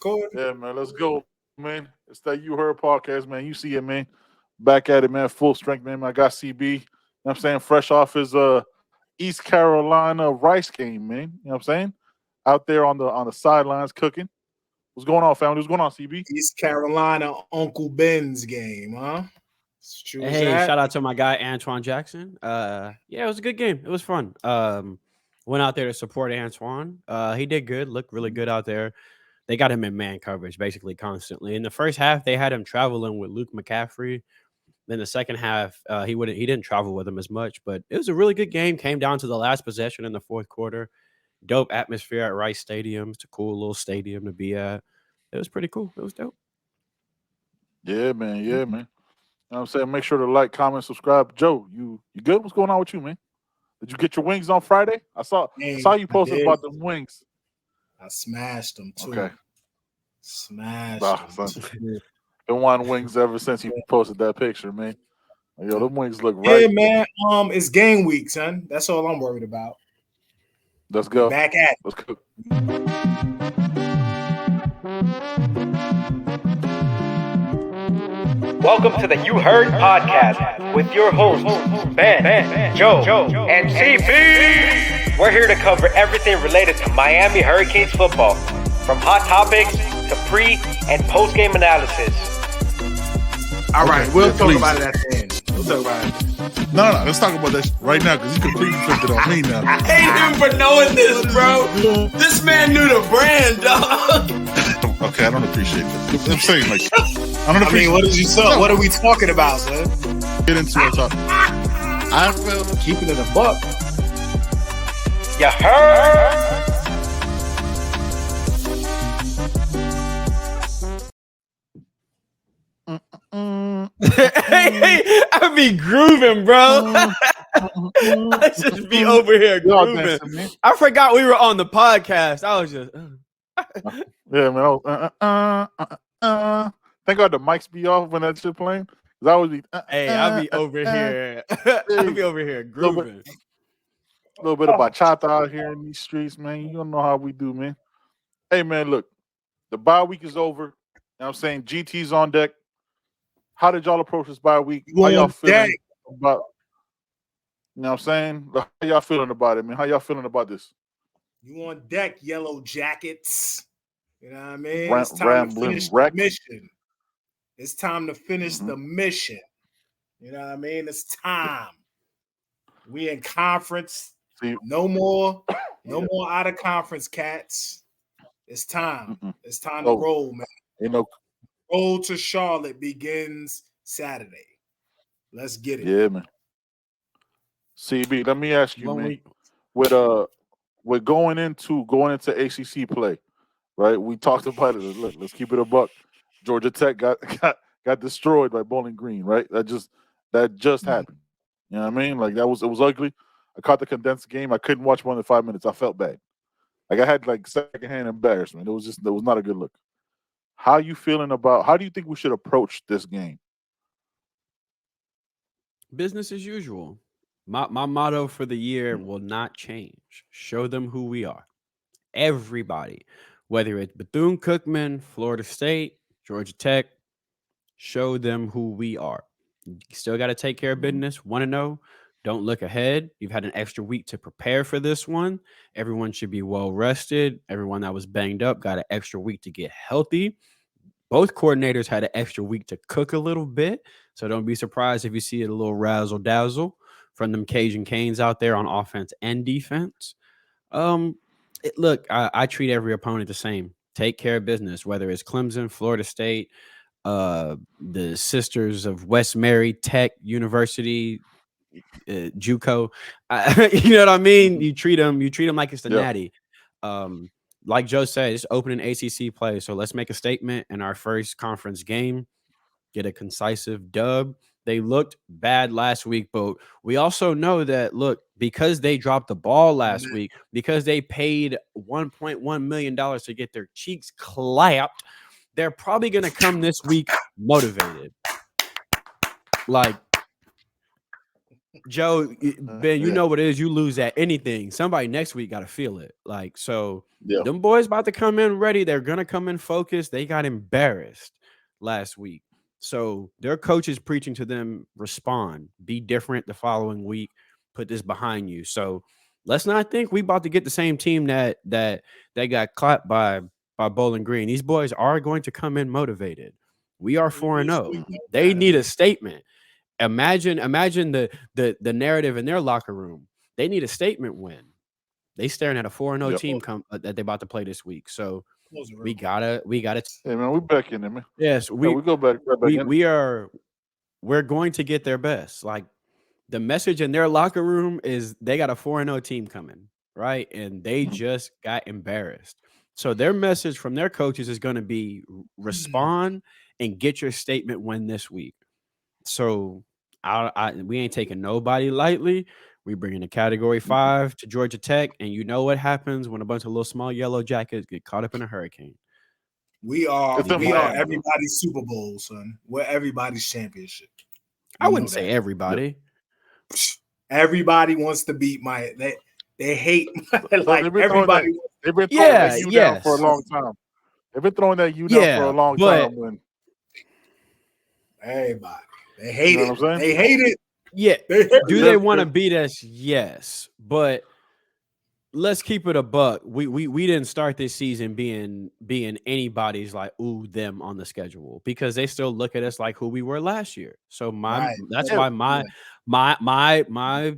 Good. Yeah, man. Let's go, man. It's that You Heard podcast, man. You see it, man. Back at it, man. Full strength, man. I got CB. You know what I'm saying? Fresh off his East Carolina Rice game, man. You know what I'm saying? Out there on the sidelines cooking. What's going on, family? What's going on, CB? East Carolina Uncle Ben's game, huh? Hey, shout out to my guy Antoine Jackson. Yeah, it was a good game. It was fun. Went out there to support Antoine. He did good, looked really good out there. They got him in man coverage basically constantly. In the first half, they had him traveling with Luke McCaffrey. Then the second half, he didn't travel with him as much, but it was a really good game. Came down to the last possession in the fourth quarter. Dope atmosphere at Rice Stadium. It's a cool little stadium to be at. It was pretty cool. It was dope. Yeah, man. Yeah, man. You know what I'm saying? Make sure to like, comment, subscribe. Joe, you good? What's going on with you, man? Did you get your wings on Friday? I saw you posted about the wings. I smashed them too. Okay. Smashed them. Too. Been wanting wings ever since you posted that picture, man. Yo, them wings look right. Yeah, man. It's game week, son. That's all I'm worried about. Let's go. Back at it. Let's go. Welcome to the You Heard podcast with your hosts, Ben, Joe, and CB. We're here to cover everything related to Miami Hurricanes football, from hot topics to pre- and post-game analysis. All right, we'll talk about it at the end. We'll talk about it. No, let's talk about that right now because you completely flipped it on me now. I hate him for knowing this, bro. This man knew the brand, dog. Okay, I don't appreciate that. I'm saying, like, I don't appreciate. What did you say? What are we talking about, son? Get into it. I feel keeping it a buck. You heard? Hey, I be grooving, bro. I just be over here grooving. I forgot we were on the podcast. I was just. Yeah, man. Thank God the mics be off when that shit playing. Cause I always be. I'll be over here. I'll be over here grooving. A little bit of bachata out here in these streets, man. You don't know how we do, man. Hey, man, look, the bye week is over. You know what I'm saying? GT's on deck. How did y'all approach this bye week? How y'all feeling about? You know what I'm saying? How y'all feeling about it, man? How y'all feeling about this? You on deck, Yellow Jackets. You know what I mean? It's time to finish the mission. It's time to finish the mission. You know what I mean? It's time. We in conference. No more out of conference, cats. It's time. It's time to roll, man. Roll to Charlotte begins Saturday. Let's get it. Yeah, man. CB, let me ask you, man. With going into ACC play, right? We talked about it. Look, let's keep it a buck. Georgia Tech got destroyed by Bowling Green, right? That just happened. You know what I mean? Like it was ugly. I caught the condensed game. I couldn't watch more than 5 minutes. I felt bad. Like I had like secondhand embarrassment. It was not a good look. How do you think we should approach this game? Business as usual. My motto for the year will not change. Show them who we are. Everybody, whether it's Bethune-Cookman, Florida State, Georgia Tech, show them who we are. You still got to take care of business. 1-0. Don't look ahead. You've had an extra week to prepare for this one. Everyone should be well rested. Everyone that was banged up got an extra week to get healthy. Both coordinators had an extra week to cook a little bit. So don't be surprised if you see it a little razzle-dazzle from them Cajun Canes out there on offense and defense. Look, I treat every opponent the same. Take care of business, whether it's Clemson, Florida State, the Sisters of West Mary Tech University, JUCO. You know what I mean? You treat them like it's the natty. Like Joe said, it's opening ACC play. So let's make a statement in our first conference game, get a concisive dub. They looked bad last week, but we also know that, look, because they dropped the ball last week, because they paid $1.1 million to get their cheeks clapped, they're probably going to come this week motivated. Like, Joe, Ben, you know what it is. You lose at anything. Somebody next week got to feel it. Like, so them boys about to come in ready. They're going to come in focused. They got embarrassed last week. So their coach is preaching to them, respond, be different the following week, put this behind you. So let's not think we about to get the same team that got clapped by Bowling Green. These boys are going to come in motivated. We are 4-0. They need a statement. Imagine the narrative in their locker room. They need a statement win. They staring at a 4-0 team that they're about to play this week. So we gotta. Hey man, we back in there, man. Yes, we go back in. We're going to get their best. Like the message in their locker room is they got a 4-0 team coming, right? And they just got embarrassed. So their message from their coaches is going to be respond and get your statement win this week. So we ain't taking nobody lightly. We bringing a Category 5 to Georgia Tech, and you know what happens when a bunch of little small yellow jackets get caught up in a hurricane. We are everybody's Super Bowl, son. We're everybody's championship. I wouldn't say everybody. Everybody wants to beat they hate like everybody. They've been throwing that U down for a long time. They've been throwing that U down for a long time. Everybody. They hate it. They hate it. Yeah. Do they want to beat us? Yes. But let's keep it a buck. We didn't start this season being anybody's like them on the schedule because they still look at us like who we were last year. So why my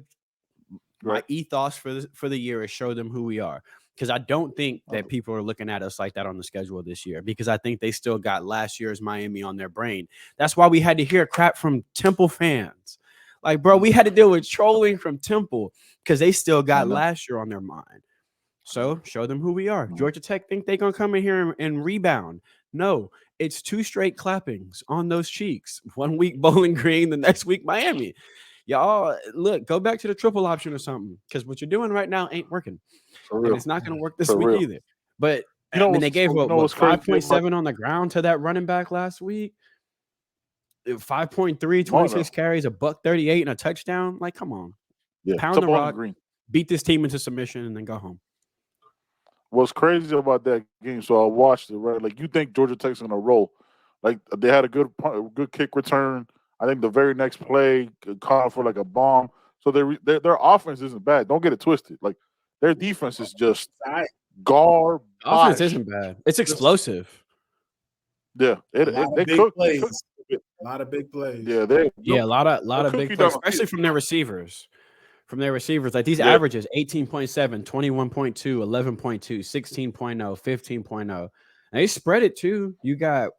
ethos for the year is show them who we are. Because I don't think that people are looking at us like that on the schedule this year because I think they still got last year's Miami on their brain. That's why we had to hear crap from Temple fans. Like, bro, we had to deal with trolling from Temple because they still got last year on their mind. So show them who we are. Georgia Tech think they're going to come in here and rebound. No, it's 2 straight clappings on those cheeks. 1 week Bowling Green, the next week Miami. Y'all, look, go back to the triple option or something because what you're doing right now ain't working. And it's not going to work this week either. But they gave 5.7 on the ground to that running back last week. 5.3, 26 carries, $138 and a touchdown. Like, come on. Yeah, pound the rock, beat this team into submission, and then go home. What's crazy about that game, so I watched it, right? Like, you think Georgia Tech's going to roll. Like, they had a good kick return. I think the very next play called for like a bomb. So their offense isn't bad. Don't get it twisted. Like their defense is just garbage. Offense isn't bad. It's explosive. Yeah, they cook. A lot of big plays. Yeah, a lot of big plays, especially from their receivers. Like these averages: 18.7, 21.2, 11.2, 16.0, 15.0. And they spread it too. You got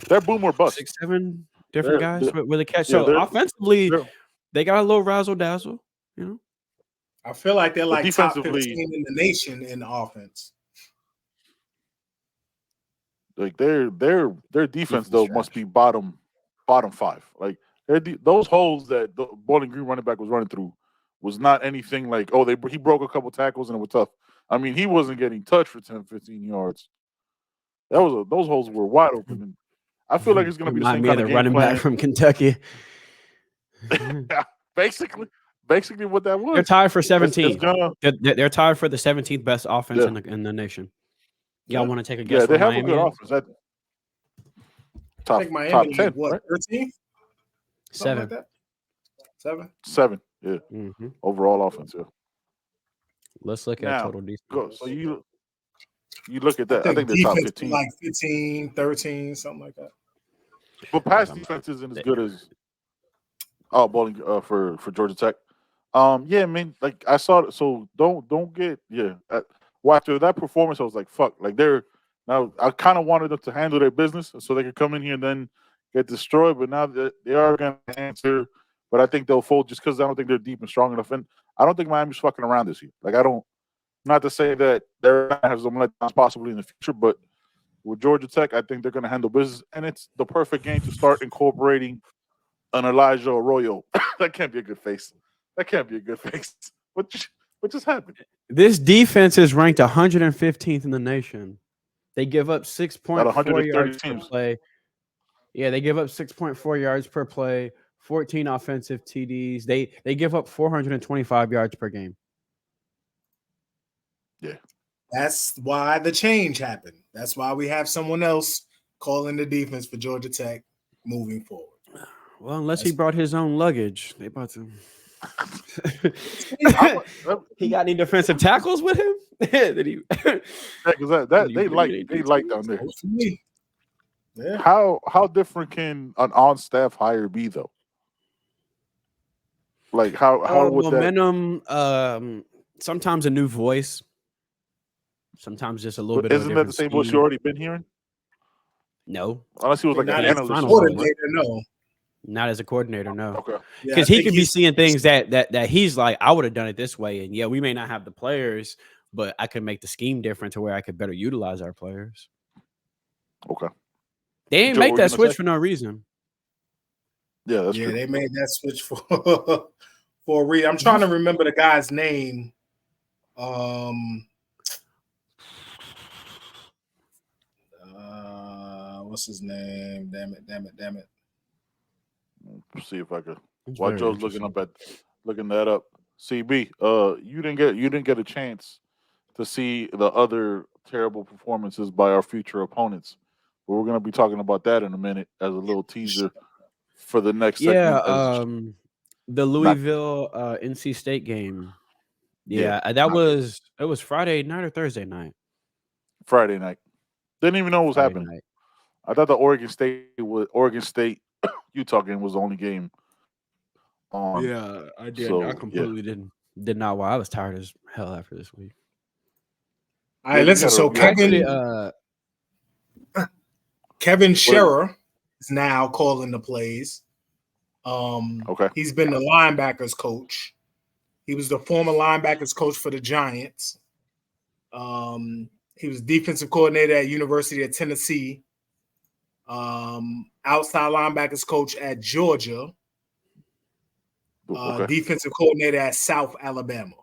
they're boom or bust. 6, 7 different guys with a catch. So offensively, they got a little razzle dazzle. You know, I feel like they're like top 15 in the nation in the offense. Like their defense though must be bottom 5. Like those holes that the Bowling Green running back was running through was not anything like he broke a couple tackles and it was tough. I mean, he wasn't getting touched for 10, 15 yards. Those holes were wide open. And I feel like it's going to be the same kind of game running plan. Back from Kentucky. basically what that was. They're tied for 17. They're tied for the 17th best offense in the nation. Y'all want to take a guess? Yeah, they have Miami a good offense. I think Miami top 10, what? right? 13? 7. Like 7. 7. Yeah. Mm-hmm. Overall offense. Yeah. Let's look at total defense. So you look at that. I think they're top 15. Like 15, 13, something like that. But pass defense isn't as good as bowling for Georgia Tech. Yeah, man. Like I saw it. So don't get after that performance, I was like, fuck. Like now I kind of wanted them to handle their business so they could come in here and then get destroyed. But now they are going to answer. But I think they'll fold just because I don't think they're deep and strong enough. And I don't think Miami's fucking around this year. Like not to say that they're going to have some letdowns possibly in the future, but with Georgia Tech, I think they're going to handle business. And it's the perfect game to start incorporating an Elijah Arroyo. That can't be a good face. What just happened? This defense is ranked 115th in the nation. They give up 6.4 yards per play. Yeah, they give up 6.4 yards per play, 14 offensive TDs. They give up 425 yards per game. Yeah. That's why the change happened. That's why we have someone else calling the defense for Georgia Tech moving forward. Well, unless he brought his own luggage. They about to. He got any defensive tackles with him? Did he? Because they like down there. Yeah. How different can an on-staff hire be though? Like how would momentum? Sometimes a new voice. Sometimes just a little bit. Isn't that the same voice you already been hearing? No, unless he was like an analyst. No. Not as a coordinator, no. Okay. Because he could be seeing things that he's like, I would have done it this way. And yeah, we may not have the players, but I could make the scheme different to where I could better utilize our players. Okay. They ain't make that switch for no reason. Yeah, that's true. They made that switch for a reason. I'm trying to remember the guy's name. What's his name? Damn it. Let's see if I could. While Joe's looking that up. CB, you didn't get a chance to see the other terrible performances by our future opponents. But we're gonna be talking about that in a minute as a little teaser for the next segment. The Louisville NC State game. Yeah, it was Friday night or Thursday night. Friday night. Didn't even know what was happening. Night. I thought the Oregon State Utah game was the only game on. Yeah, I did. So, I completely did not. Why I was tired as hell after this week. All right, listen. So Kevin Scherer is now calling the plays. Okay. He's been the linebackers coach. He was the former linebackers coach for the Giants. He was defensive coordinator at University of Tennessee. Outside linebackers coach at Georgia. Defensive coordinator at South Alabama.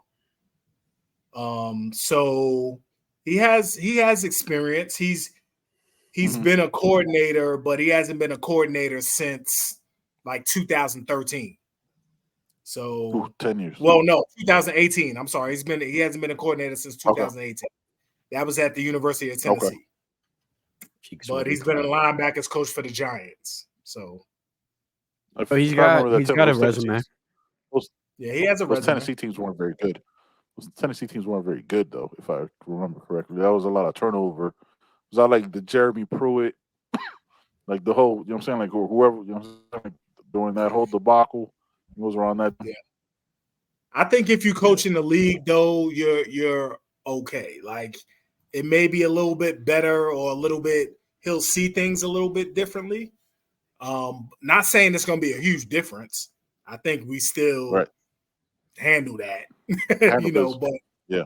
So he has experience. He's been a coordinator, but he hasn't been a coordinator since like 2013. So 10 years. Well, no, 2018. I'm sorry. He hasn't been a coordinator since 2018. Okay. That was at the University of Tennessee. Okay. But he's been a linebackers coach for the Giants. So he's got a resume. Yeah, he has a resume. Tennessee teams weren't very good. Tennessee teams weren't very good though, if I remember correctly. That was a lot of turnover. Was that like the Jeremy Pruitt, like the whole, you know what I'm saying, like whoever, you know what I'm saying, during that whole debacle, it was around that. Yeah. I think if you coach in the league though, you're okay. Like it may be a little bit better or a little bit, he'll see things a little bit differently. Not saying it's going to be a huge difference. I think we still handle that, you know, but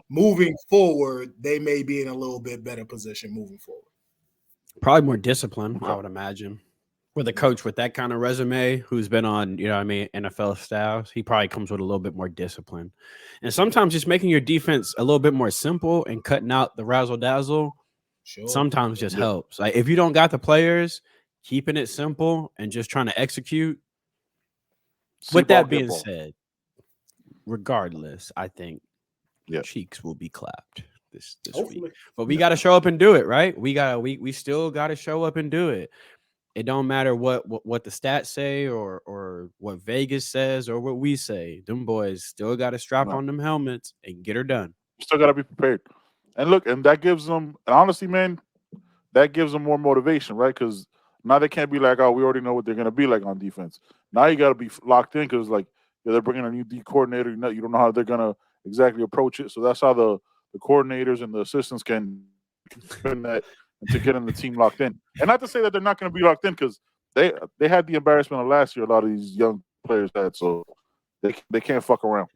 moving forward, they may be in a little bit better position moving forward. Probably more discipline, I would imagine. With a coach with that kind of resume who's been on, you know what I mean, NFL staffs, he probably comes with a little bit more discipline. And sometimes just making your defense a little bit more simple and cutting out the razzle-dazzle sometimes just helps. Like if you don't got the players, keeping it simple and just trying to execute. With that being said, regardless, I think cheeks will be clapped this week. But we got to show up and do it, right? We still got to show up and do it. It don't matter what the stats say or what Vegas says or what we say. Them boys still got to strap on them helmets and get her done. Still got to be prepared. And look, and that gives them, and honestly, man, that gives them more motivation, right? Because now they can't be like, oh, we already know what they're going to be like on defense. Now you got to be locked in because, like, they're bringing a new D coordinator. You don't know how they're going to exactly approach it. So that's how the coordinators and the assistants can spin that to getting the team locked in. And not to say that they're not going to be locked in because they had the embarrassment of last year. A lot of these young players had, so they can't fuck around.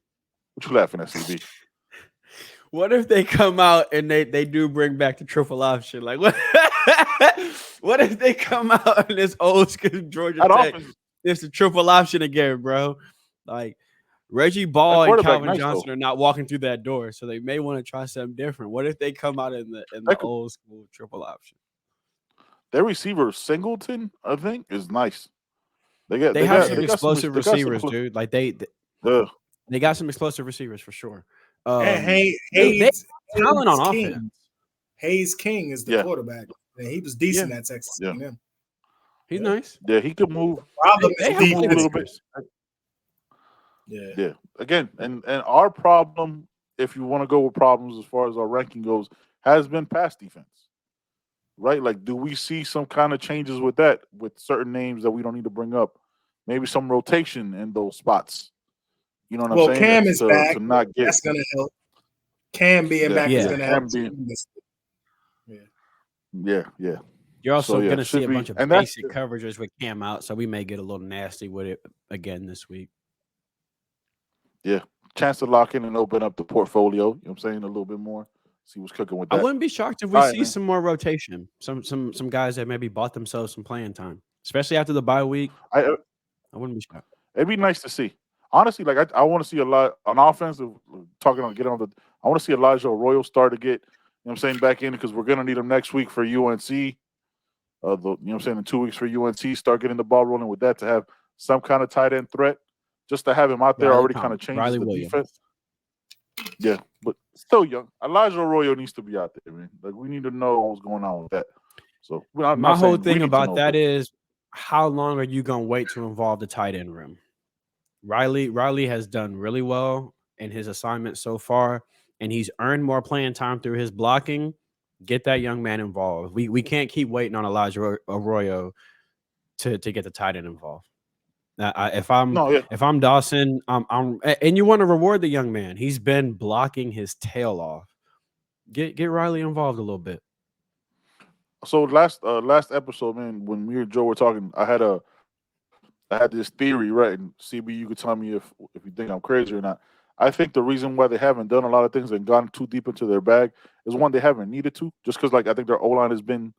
What you laughing at, CB? What if they come out and they do bring back the triple option? Like what? What if they come out in this old school Georgia Tech? It's the triple option again, bro. Like Reggie Ball and Calvin Johnson are not walking through that door, so they may want to try something different. What if they come out in the old school triple option? Their receiver Singleton, I think, is nice. They have some explosive receivers, dude. Like they got some explosive receivers for sure. And They talent on offense. Hayes King is the quarterback. And he was decent at Texas A&M. He's nice. Yeah, he could move. Problem he could move a little bit. Yeah. Again, and our problem, if you want to go with problems as far as our ranking goes, has been pass defense. Right? Like, do we see some kind of changes with that, with certain names that we don't need to bring up? Maybe some rotation in those spots. You know what I'm saying? Cam is back. To not get, that's going to help. Cam being back is going to help. Yeah. You're also going to see a bunch of basic coverages with Cam out, so we may get a little nasty with it again this week. Yeah. Chance to lock in and open up the portfolio, you know what I'm saying, a little bit more. See what's cooking with that. I wouldn't be shocked if we see some more rotation. Some guys that maybe bought themselves some playing time, especially after the bye week. I wouldn't be shocked. It'd be nice to see. Honestly, like I want to see a lot on offense. I want to see Elijah Arroyo start to get, you know what I'm saying, back in, because we're gonna need him next week for UNC. You know what I'm saying, in 2 weeks for UNC, start getting the ball rolling with that, to have some kind of tight end threat. Just to have him out there already kind of changes the defense. Yeah, but still young. Elijah Arroyo needs to be out there, man. Like, we need to know what's going on with that. So my whole thing about that is, how long are you gonna wait to involve the tight end room? Riley has done really well in his assignment so far, and he's earned more playing time through his blocking. Get that young man involved. We can't keep waiting on Elijah Arroyo to get the tight end involved. If I'm Dawson, and you want to reward the young man, he's been blocking his tail off. Get Riley involved a little bit. So last episode, man, when me and Joe were talking, I had this theory, right? And CB, you could tell me if you think I'm crazy or not. I think the reason why they haven't done a lot of things and gone too deep into their bag is, one, they haven't needed to, just because, like, I think their O-line has been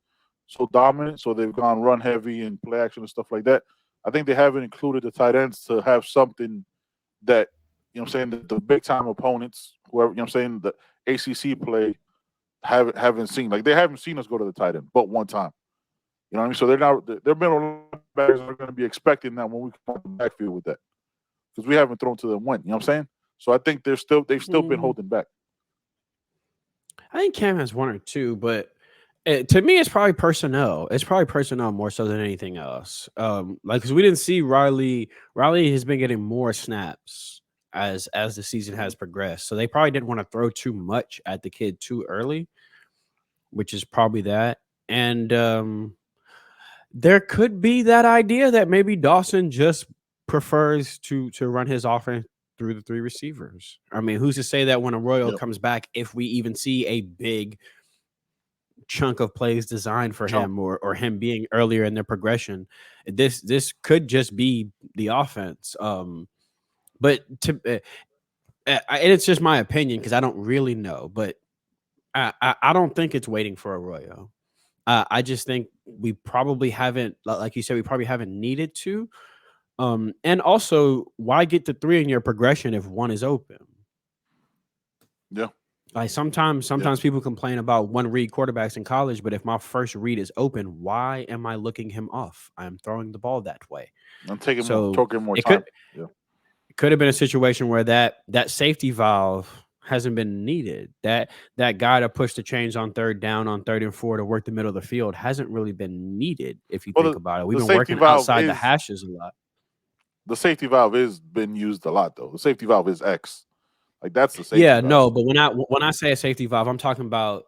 so dominant, so they've gone run heavy and play action and stuff like that. I think they haven't included the tight ends to have something that, you know what I'm saying, the big time opponents, whoever, you know what I'm saying, the ACC play haven't seen. Like, they haven't seen us go to the tight end but one time. You know what I mean? So their middle linebackers are going to be expecting that when we come on the backfield with that, because we haven't thrown to them when. You know what I'm saying? So I think they've still been holding back. I think Cam has one or two, but to me, it's probably personnel. It's probably personnel more so than anything else. Because we didn't see Riley. Riley has been getting more snaps as the season has progressed. So they probably didn't want to throw too much at the kid too early, which is probably that. And there could be that idea that maybe Dawson just prefers to run his offense through the three receivers. I mean, who's to say that when Arroyo comes back, if we even see a big chunk of plays designed for him or him being earlier in their progression, this could just be the offense. But and it's just my opinion because I don't really know, but I don't think it's waiting for Arroyo. I just think we probably haven't, like you said, we probably haven't needed to. And also, why get to three in your progression if one is open? Yeah. Like sometimes people complain about one read quarterbacks in college, but if my first read is open, why am I looking him off? I'm throwing the ball that way. I'm taking more time. It could have been a situation where that safety valve hasn't been needed. That guy to push the chains on third down, on 3rd and 4 to work the middle of the field hasn't really been needed. If you think about it, we've been working outside the hashes a lot. The safety valve is been used a lot, though. The safety valve is X. Like, that's the safety valve. No, but when I say a safety valve, I'm talking about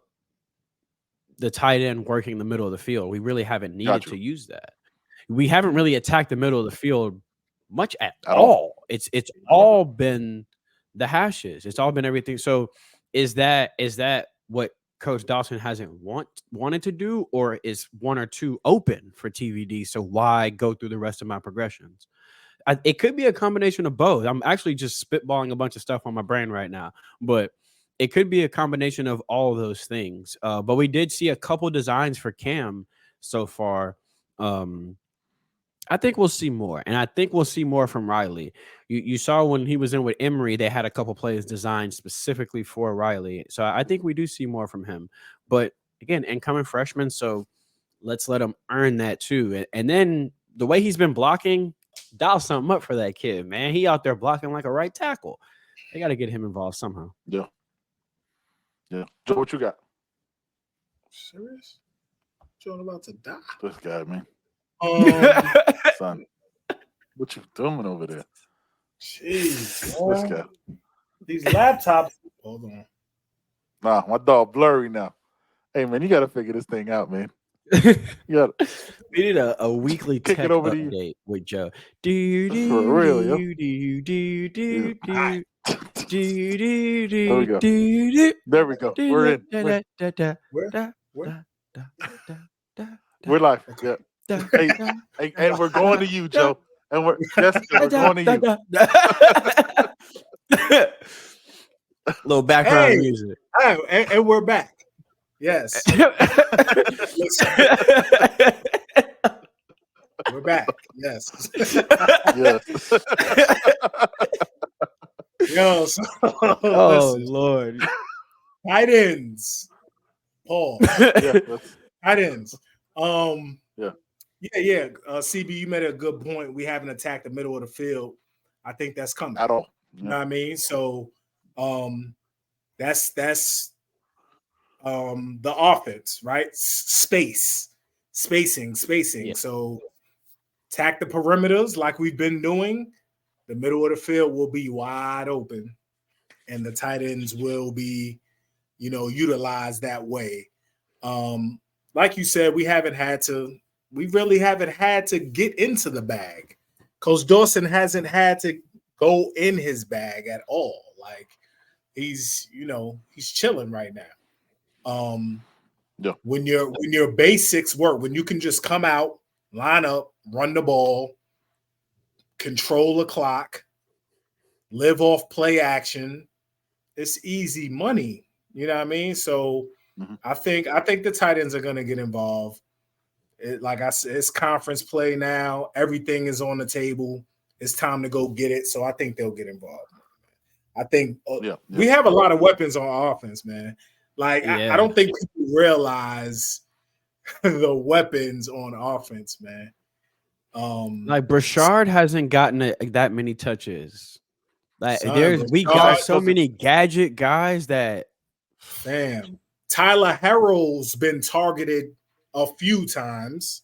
the tight end working the middle of the field. We really haven't needed to use that. We haven't really attacked the middle of the field much at all. It's all been the hashes. It's all been everything. So is that what Coach Dawson hasn't wanted to do, or is one or two open for TVD? So why go through the rest of my progressions? It could be a combination of both. I'm actually just spitballing a bunch of stuff on my brain right now, but it could be a combination of all of those things. But we did see a couple designs for Cam so far. I think we'll see more, and I think we'll see more from Riley. You saw when he was in with Emory, they had a couple plays designed specifically for Riley. So I think we do see more from him. But again, incoming freshman, so let's let him earn that too. And then the way he's been blocking, dial something up for that kid, man. He out there blocking like a right tackle. They got to get him involved somehow. Yeah. Joe, what you got? Serious? Joe about to die. This guy, man. Son, what you doing over there? Jeez, This guy. These laptops. Hold on. Nah, my dog blurry now. Hey, man, you got to figure this thing out, man. You got. We need a weekly Kick tech it over to update with Joe. For real, yo. There we go. There we go. We're in. We're live. Okay. Yeah. Hey, and we're going to you, Joe. And we're going to you. Little background music. Oh, and we're back. Yes. We're back. Yes. Yes. Yo, so, Oh, listen, Lord. tight ends. Paul. Yeah. Tight ends. Yeah. CB, you made a good point. We haven't attacked the middle of the field. I think that's coming. At all. You know what I mean? So that's the offense, right? Spacing. Yeah. So attack the perimeters like we've been doing. The middle of the field will be wide open, and the tight ends will be, utilized that way. Like you said, we really haven't had to get into the bag. Coach Dawson hasn't had to go in his bag at all. Like he's chilling right now. When your basics work, when you can just come out, line up, run the ball, control the clock, live off play action, it's easy money. You know what I mean? So I think the tight ends are going to get involved. Like I said, it's conference play now. Everything is on the table. It's time to go get it. So I think they'll get involved. I think we have a lot of weapons on offense, man. Like I don't think people realize the weapons on offense, man. Like Brashard hasn't gotten that many touches. Like we got so many gadget guys that. Damn, Tyler Harrell's been targeted a few times.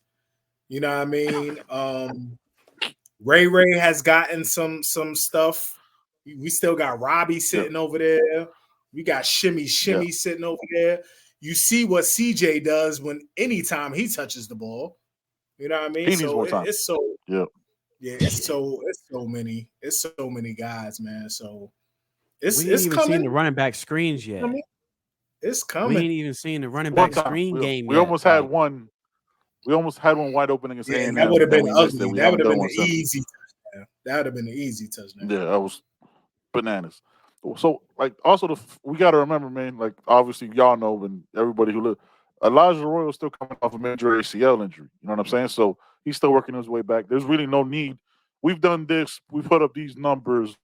You know what I mean? Ray has gotten some stuff. We still got Robbie sitting over there. We got Shimmy sitting over there. You see what CJ does anytime he touches the ball. You know what I mean? He needs more time. It's so many guys, man. So we ain't even seen the running back screens yet. It's coming. We ain't even seen the running back screen game yet. We almost had one. We almost had one wide open against A&M. That would have been ugly. That would have been an easy touchdown. That would have been an easy touchdown. Yeah, that was bananas. So, like, also we got to remember, man. Like, obviously, y'all know, and everybody who Elijah Royal's still coming off a major ACL injury. You know what I'm saying? So he's still working his way back. There's really no need. We've done this. We put up these numbers.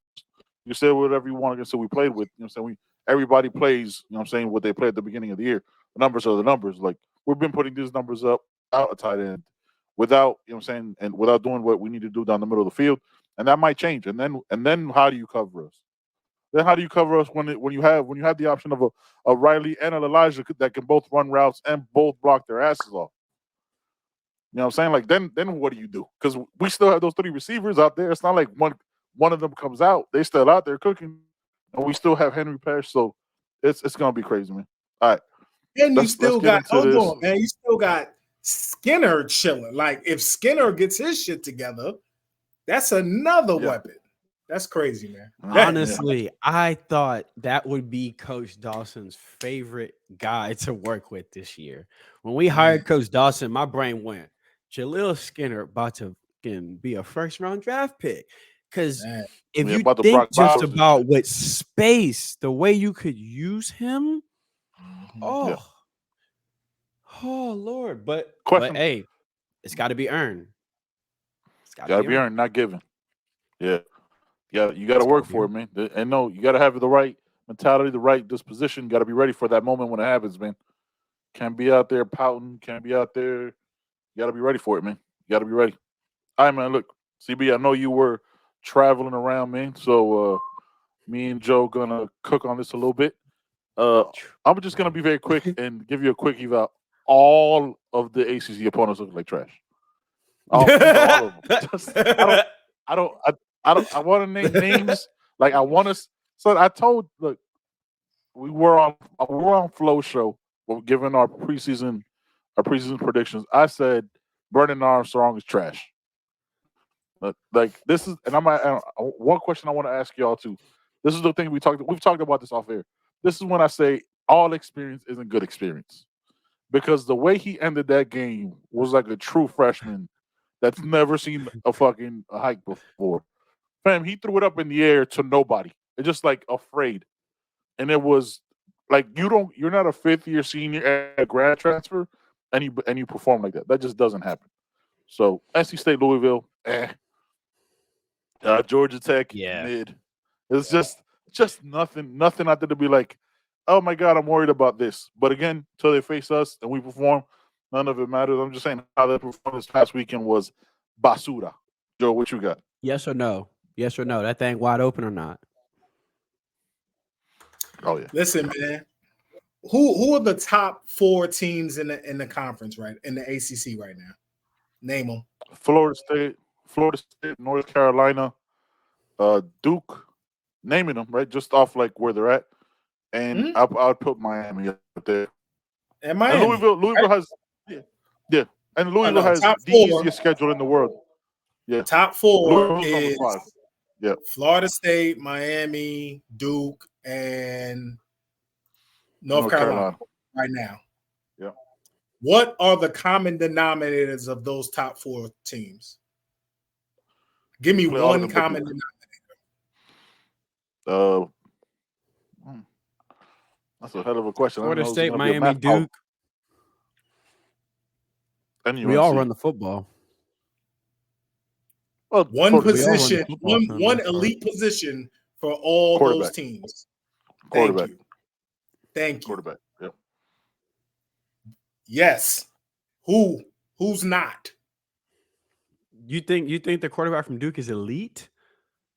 You say whatever you want against who we played with. You know what I'm saying? Everybody plays, you know what I'm saying, what they played at the beginning of the year. The numbers are the numbers. Like, we've been putting these numbers up out a tight end without, you know what I'm saying, and without doing what we need to do down the middle of the field. And that might change. And then how do you cover us? Then how do you cover us when you have the option of a Riley and an Elijah that can both run routes and both block their asses off? You know what I'm saying? Like, then what do you do? Because we still have those three receivers out there. It's not like one of them comes out. They still out there cooking. And we still have Henry Parrish, so it's gonna be crazy, man. All right. And you still got man. You still got Skinner chilling. Like, if Skinner gets his shit together, that's another weapon. That's crazy, man. Honestly, I thought that would be Coach Dawson's favorite guy to work with this year. When we hired Coach Dawson, my brain went, Jaleel Skinner about to be a first-round draft pick. Because if you think just about what space, the way you could use him, oh Lord. But hey, it's got to be earned. It's got to be earned, not given. Yeah. Yeah, you got to work for it, man. And no, you got to have the right mentality, the right disposition. You got to be ready for that moment when it happens, man. Can't be out there pouting. Can't be out there. You got to be ready for it, man. You got to be ready. All right, man, look. CB, I know you were traveling around, man. So me and Joe gonna cook on this a little bit. I'm just gonna be very quick and give you a quick eval. All of the ACC opponents look like trash. All of them. I want to name names. Like I want to. So I told, look, we were on Flow Show. We're giving our preseason predictions. I said Brennan Armstrong is trash. Like this is, and one question I want to ask y'all too. This is the thing we've talked about this off air. This is when I say all experience isn't good experience, because the way he ended that game was like a true freshman that's never seen a hike before. Fam, he threw it up in the air to nobody. It's just like afraid, and it was like you're not a 5th-year senior at a grad transfer, and you perform like that. That just doesn't happen. So NC State, Louisville, Georgia Tech, mid. It's just nothing out there to be like, oh my God, I'm worried about this. But again, till they face us and we perform, none of it matters. I'm just saying how they performed this past weekend was basura. Joe, what you got? Yes or no? Yes or no? That thing wide open or not? Oh yeah. Listen, man. Who are the top 4 teams in the conference, right? In the ACC right now? Name them. Florida State, North Carolina, Duke. Naming them, right? Just off like where they're at. And I'll put Miami up there. And Miami. And Louisville has And Louisville has the easiest schedule in the world. Yeah. Top 4 Louisville's is number 5. Yeah. Florida State, Miami, Duke, and North Carolina right now. Yeah. What are the common denominators of those top 4 teams? Give me one common denominator. That's a hell of a question. Florida State, Miami, Duke. And we all run the football. Well, one position, one elite position for all those teams. Quarterback. Thank you. Quarterback. Yeah. Yes. Who's not? You think the quarterback from Duke is elite?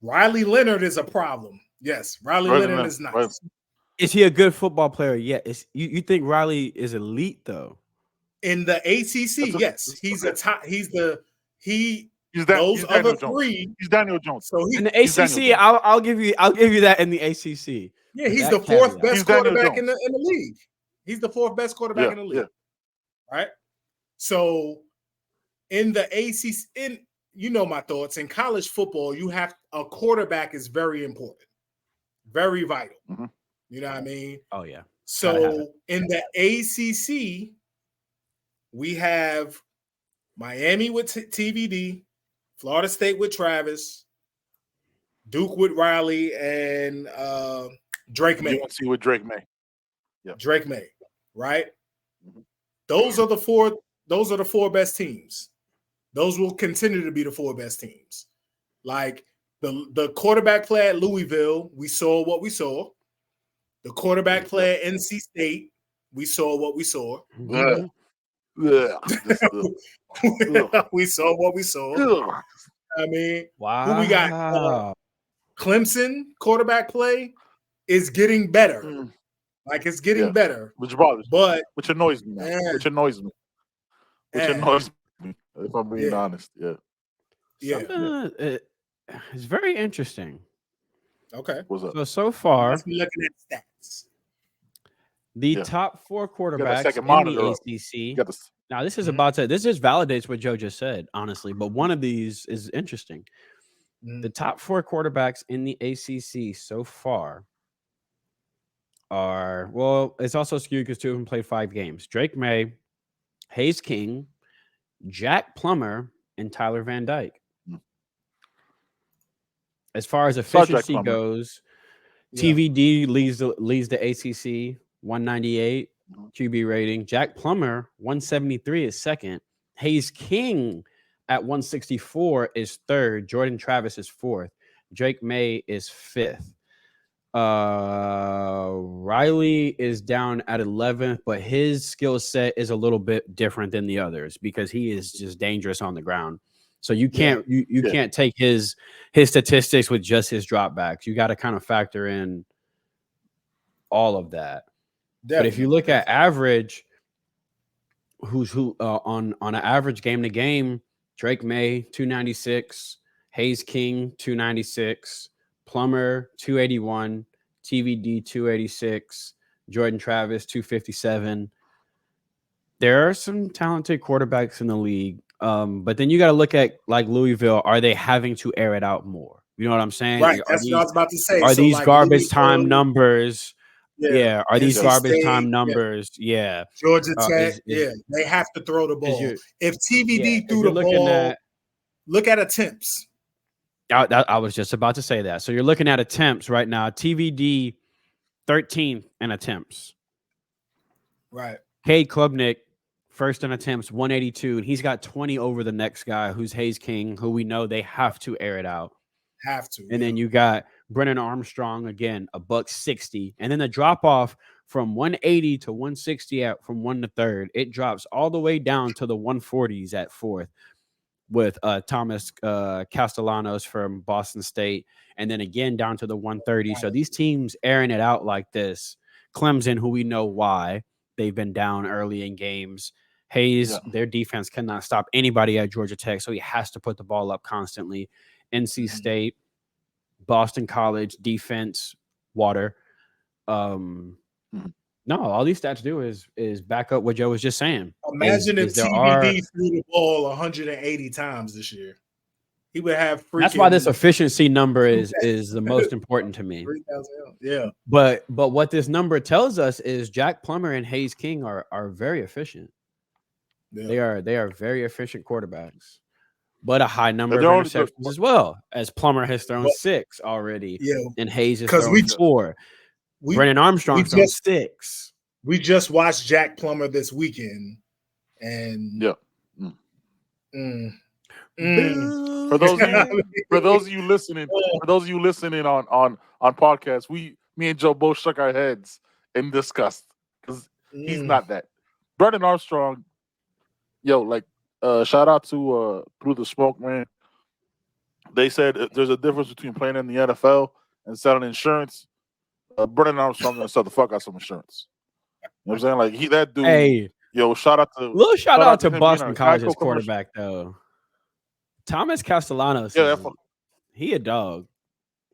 Riley Leonard is a problem. Yes, Riley Leonard is not. Right. Is he a good football player? Yeah. You think Riley is elite though? In the ACC, yes. He's a top. He's other 3. He's Daniel Jones. So in the ACC, I'll give you that in the ACC. Yeah, he's the 4th best quarterback in the league. He's the 4th best quarterback in the league. Yeah. Right. So in the ACC, my thoughts. In college football, a quarterback is very important, very vital. Mm-hmm. You know what I mean? Oh yeah. So in the ACC, we have Miami with TVD, Florida State with Travis, Duke with Riley, and Drake May. UNC with Drake May. Yeah. Drake May, right? Mm-hmm. Those are the 4 best teams. Those will continue to be the 4 best teams. Like the quarterback play at Louisville, we saw what we saw. The quarterback play at NC State, we saw what we saw. Mm-hmm. We saw what we saw. I mean, wow. Who we got? Clemson quarterback play is getting better. Like it's getting better. Which bothers me. Which annoys me. Which annoys me. If I'm being honest. Yeah. Yeah. It's very interesting. Okay. What's up? So far, let's be looking at stats. The top 4 quarterbacks in the ACC. Now, this just validates what Joe just said, honestly. But one of these is interesting. The top 4 quarterbacks in the ACC so far are, well, it's also skewed because 2 of them played 5 games. Drake May, Hayes King, Jack Plummer, and Tyler Van Dyke. As far as efficiency goes, TVD leads the ACC, 198 QB rating. Jack Plummer, 173 is second. Hayes King at 164 is third. Jordan Travis is fourth. Drake May is fifth. Riley is down at 11th, but his skill set is a little bit different than the others because he is just dangerous on the ground. So you can't you can't take his statistics with just his dropbacks. You got to kind of factor in all of that. But if you look at average, who's on an average game to game, Drake May 296, Hayes King 296, Plummer 281, TVD 286, Jordan Travis 257. There are some talented quarterbacks in the league, but then you got to look at like Louisville. Are they having to air it out more? You know what I'm saying? Right. That's what I was about to say. Are So, these like, garbage Louisville, time numbers? Yeah. Are these NC garbage State, time numbers? Yeah. Georgia Tech. They have to throw the ball. If TVD threw the ball, look at attempts. I was just about to say that. So you're looking at attempts right now. TVD 13th in attempts. Right. Cade Klubnik, first in attempts, 182. And he's got 20 over the next guy, who's Hayes King, who we know they have to air it out. Have to. And then you got Brennan Armstrong, again, $160. And then the drop off from 180 to 160 from 1 to 3rd, it drops all the way down to the 140s at 4th with Thomas Castellanos from Boston State. And then again down to the 130. So these teams airing it out like this. Clemson, who we know why. They've been down early in games. Hayes, their defense cannot stop anybody at Georgia Tech, so he has to put the ball up constantly. NC State, Boston College, defense, water. No, all these stats do is back up what Joe was just saying. Imagine if TVD threw the ball 180 times this year. He would have freaking. That's why this efficiency number is the most important to me. 3,000. Yeah. But what this number tells us is Jack Plummer and Hayes King are very efficient. Yeah. They are very efficient quarterbacks, but a high number of interceptions as well, as Plummer has thrown 6 already. Yeah. And Hayes has thrown 4. Brennan Armstrong thrown 6. We just watched Jack Plummer this weekend, and For those of you listening on podcasts, me and Joe both shook our heads in disgust because he's not that. Brennan Armstrong, shout out to Through the Smoke, man. They said there's a difference between playing in the NFL and selling insurance. Brennan Armstrong gonna sell the fuck out some insurance. You know what I'm saying? Like that dude. Hey, shout out to Boston College's quarterback though. Thomas Castellanos. He a dog.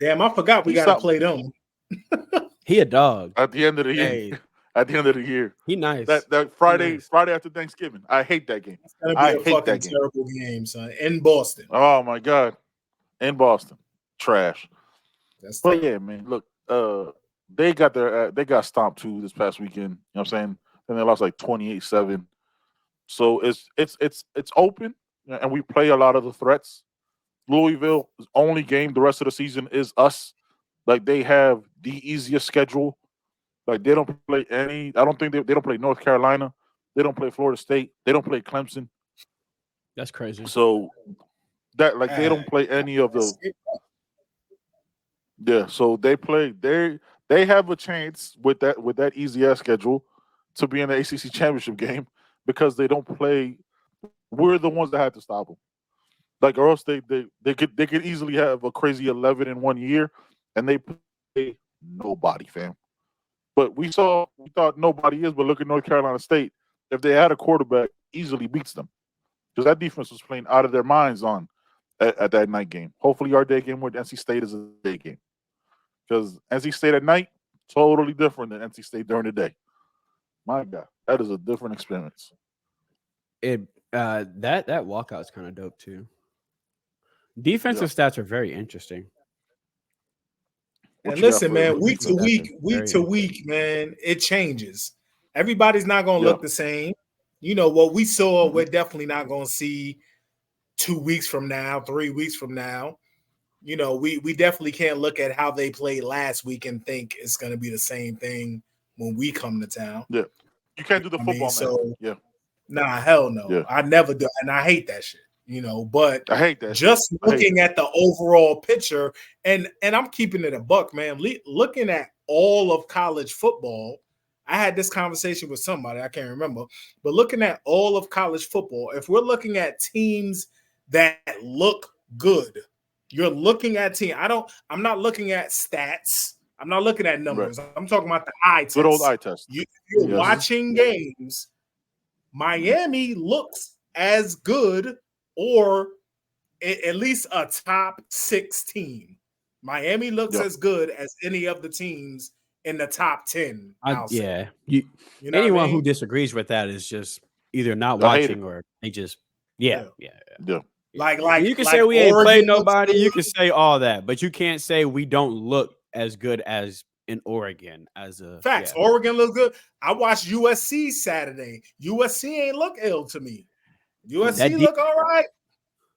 Damn, I forgot we gotta play them. He a dog. At the end of the year. Hey. At the end of the year. He nice. That Friday after Thanksgiving. I hate that game. It's gonna be a fucking terrible game, son. In Boston. Oh my God. In Boston. Trash. But yeah, man. Look, they got stomped too this past weekend. You know what I'm saying? And they lost like 28-7. So it's open. And we play a lot of the threats. Louisville's only game the rest of the season is us. Like they have the easiest schedule. Like they don't play any. I don't think they don't play North Carolina. They don't play Florida State. They don't play Clemson. That's crazy. So they don't play any of those. Yeah. So they have a chance with that easy ass schedule to be in the ACC championship game because they don't play. We're the ones that had to stop them. Like, or else they could easily have a crazy 11 in 1 year, and they play nobody, fam. But we thought nobody is, but look at North Carolina State. If they had a quarterback, easily beats them because that defense was playing out of their minds at that night game. Hopefully, our day game with NC State is a day game because NC State at night totally different than NC State during the day. My God, that is a different experience. That walkout is kind of dope too. Defensive stats are very interesting. And listen, man, week to week, man, it changes. Everybody's not going to look the same. You know, what we saw, we're definitely not going to see 2 weeks from now, 3 weeks from now. You know, we definitely can't look at how they played last week and think it's going to be the same thing when we come to town. Yeah. You can't do the football, man. Yeah. Nah, hell no. Yeah. I never do. And I hate that shit. You know, but I hate that. Just looking at the overall picture, and I'm keeping it a buck, man. Looking at all of college football, I had this conversation with somebody, I can't remember, but looking at all of college football, if we're looking at teams that look good. You're looking at team. I'm not looking at stats. I'm not looking at numbers. Right. I'm talking about the eye test. Good old eye test. You're watching games. Miami looks as good, or at least a top 6 team. Miami looks as good as any of the teams in the top 10. Yeah. You know anyone who disagrees with that is just either not watching or they just yeah. Like you can say we ain't played nobody. You can say all that, but you can't say we don't look as good as in Oregon as a facts. Yeah. Oregon looks good. I watched USC Saturday. USC ain't look ill to me. USC look all right.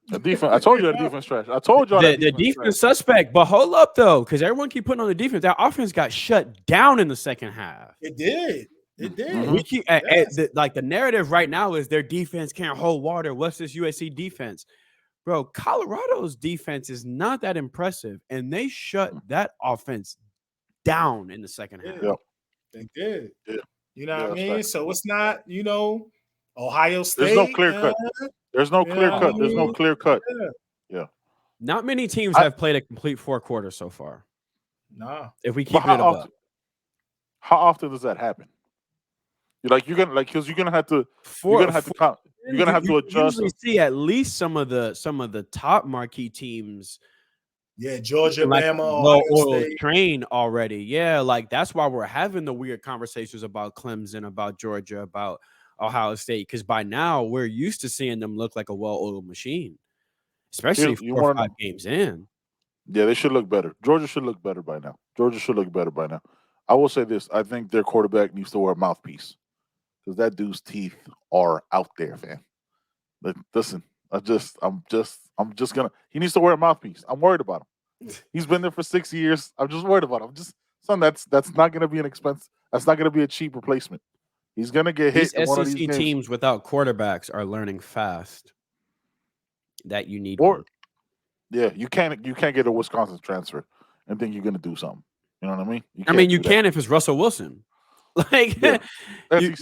The defense. I told you that defense trash. I told y'all the defense suspect. But hold up though, because everyone keep putting on the defense. That offense got shut down in the second half. It did. It did. Mm-hmm. We keep the narrative right now is their defense can't hold water. What's this USC defense? Bro, Colorado's defense is not that impressive, and they shut that offense down in the second half. Yeah. They did. Yeah. You know what I mean? So it's not, Ohio State. There's no clear cut. There's no clear cut. There's no clear cut. Yeah. Not many teams have played a complete 4 quarters so far. Nah. If we keep it up. How often does that happen? You're gonna have to adjust. You usually see at least some of the top marquee teams. Yeah, Georgia, like Bama, oil train already. Yeah, like that's why we're having the weird conversations about Clemson, about Georgia, about Ohio State, because by now we're used to seeing them look like a well-oiled machine, especially 4 or 5 games in. Yeah, they should look better. Georgia should look better by now. I will say this: I think their quarterback needs to wear a mouthpiece because that dude's teeth are out there, man. But listen, I'm just gonna. He needs to wear a mouthpiece. I'm worried about him. He's been there for 6 years. I'm just worried about him. That's not gonna be an expense. That's not gonna be a cheap replacement. He's gonna get hit. These SEC teams without quarterbacks are learning fast that you need. Yeah, you can't get a Wisconsin transfer and think you're gonna do something. You know what I mean? You can if it's Russell Wilson. Like you can if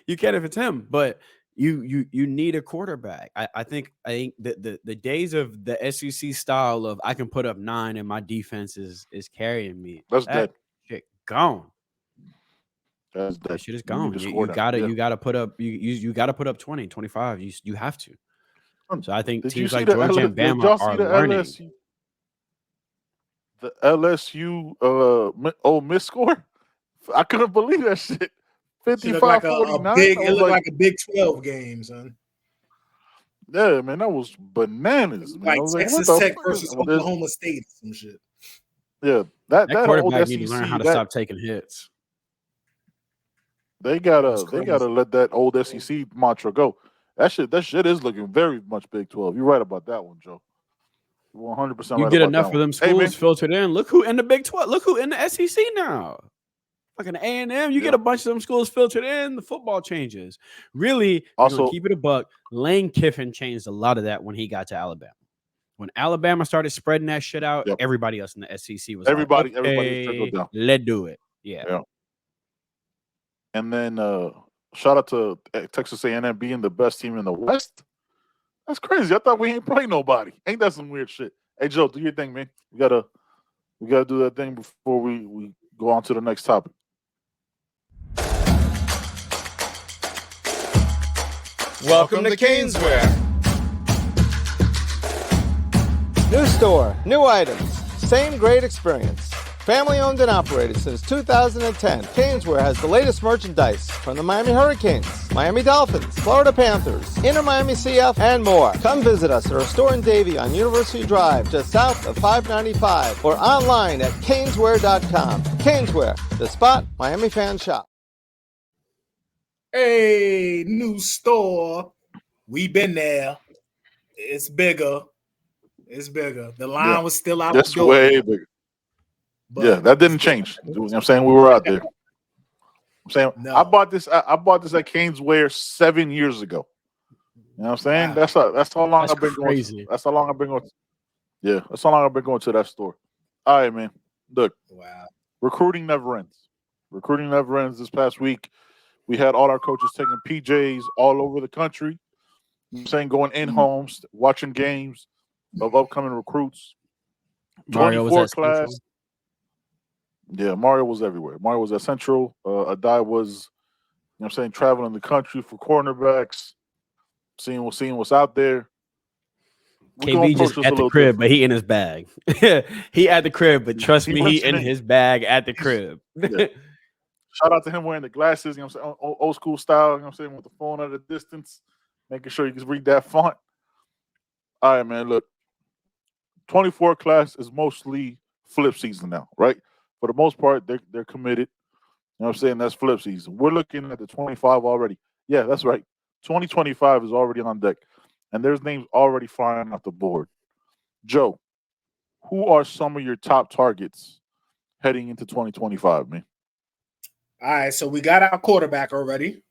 you can if it's him, but you need a quarterback. I think the days of the SEC style of I can put up 9 and my defense is carrying me. That's dead. Shit gone. That's dead. That shit is gone. You gotta put up you gotta put up 20, 25. You have to. So I think teams like Georgia and Bama are learning. The LSU Ole Miss score? I couldn't believe that shit. 55-49. It looked like a Big 12 game, son. Yeah, man, that was bananas. Like Texas Tech versus Oklahoma State or some shit. Yeah, that quarterback need to learn how to stop taking hits. They gotta let that old SEC mantra go. That shit is looking very much Big 12. You're right about that one, Joe. 100%. You get enough of them schools filtered in. Look who in the Big 12. Look who in the SEC now. Fucking A&M. You get a bunch of them schools filtered in. The football changes. Really, also keep it a buck. Lane Kiffin changed a lot of that when he got to Alabama. When Alabama started spreading that shit out, everybody else in the SEC was everybody trickled down. Let's do it. Yeah. And then shout out to Texas A&M being the best team in the West. That's crazy. I thought we ain't play nobody. Ain't that some weird shit? Hey Joe, do your thing, man. We gotta do that thing before we go on to the next topic. Welcome to Caneswear. New store, new items, same great experience. Family owned and operated since 2010, Caneswear has the latest merchandise from the Miami Hurricanes, Miami Dolphins, Florida Panthers, Inter Miami CF, and more. Come visit us at our store in Davie on University Drive, just south of 595, or online at caneswear.com. Caneswear, the spot Miami fans shop. Hey, new store. We been there. It's bigger. The line was still out. That's way bigger. But that didn't change. You know what I'm saying? We were out there. I'm saying I bought this at Caneswear 7 years ago. You know what I'm saying? Wow. That's how long I've been going. That's how long I've been going. Yeah, that's how long I've been going to that store. All right, man. Look. Wow. Recruiting never ends. This past week, we had all our coaches taking PJs all over the country. I'm saying going in homes, watching games of upcoming recruits. Mario was 24 at class. Central. Yeah, Mario was everywhere. Mario was at Central. Adai was, you know what I'm saying, traveling the country for cornerbacks, seeing what's out there. We gonna KB just approach this at a the little crib, different. but he in his bag. He at the crib, but trust me, he in listening. his bag at the crib. Yeah. Shout out to him wearing the glasses, you know what I'm saying, old school style, you know what I'm saying, with the phone at a distance, making sure you can read that font. All right, man, look, 24 class is mostly flip season now, right? For the most part, they're committed. You know what I'm saying? That's flip season. We're looking at the 25 already. Yeah, that's right. 2025 is already on deck. And there's names already flying off the board. Joe, who are some of your top targets heading into 2025, man? All right, so we got our quarterback already,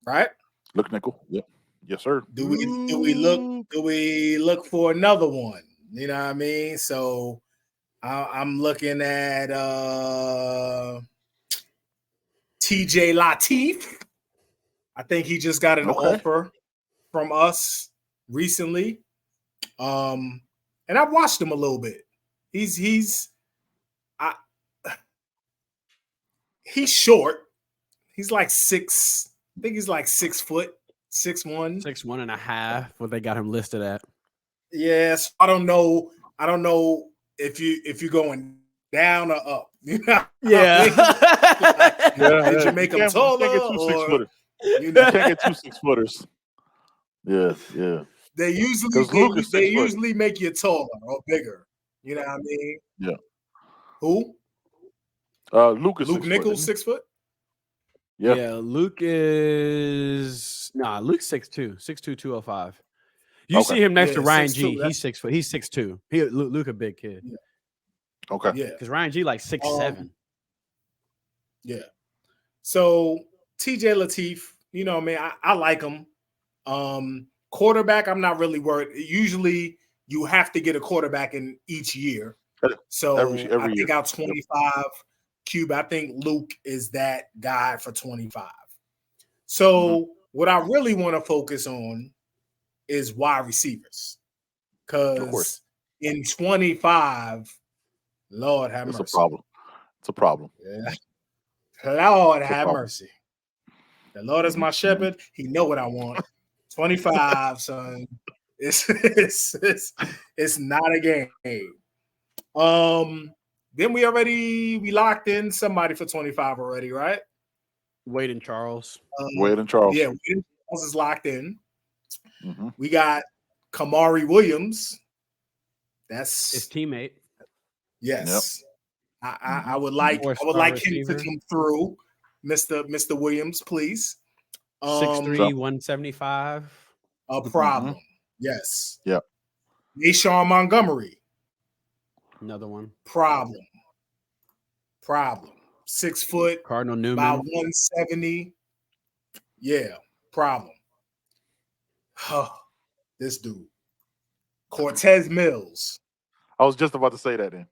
right? Look, Nickel. Yep. Yes, sir. Do we look for another one? You know what I mean? So I'm looking at TJ Lateef. I think he just got an offer from us recently. And I've watched him a little bit. He's short. He's like 6. I think he's like 6 foot, 6'1". 6'1.5", what they got him listed at. Yes, I don't know if you're going down or up. You know? Yeah. Did you make him taller? You can't get 2 6-footers. Yeah. They usually make you taller or bigger. You know what I mean? Yeah. Who? Luke Nichols, 6 foot. Yeah, Luke is Luke's 6'2", 6'2", 205. You see him next to Ryan G. He's 6 foot. He's 6'2". Luke a big kid. Yeah. Okay. Yeah. Because Ryan G like 6'7". Yeah. So TJ Lateef, you know, man, I like him. Quarterback, I'm not really worried. Usually you have to get a quarterback in each year. So every I think year. out 25 Cube, I think Luke is that guy for 25. So what I really want to focus on is wide receivers. Because in 25, Lord have mercy. It's a problem. Yeah. Lord have mercy. The Lord is my shepherd. He know what I want. 25, son. It's not a game. Then we locked in somebody for 25 already, right? Wade and Charles. Yeah, Wade and Charles is locked in. Mm-hmm. We got Kamari Williams. That's his teammate. Yes. Yep. I would like him to come through, Mr. Williams, please. 6'3", 175. A problem. Yes. Yep. Nashawn Montgomery. Another one. Problem. 6 foot. Cardinal Newman. About 170. Yeah. Problem. This dude. Cortez Mills. I was just about to say that then.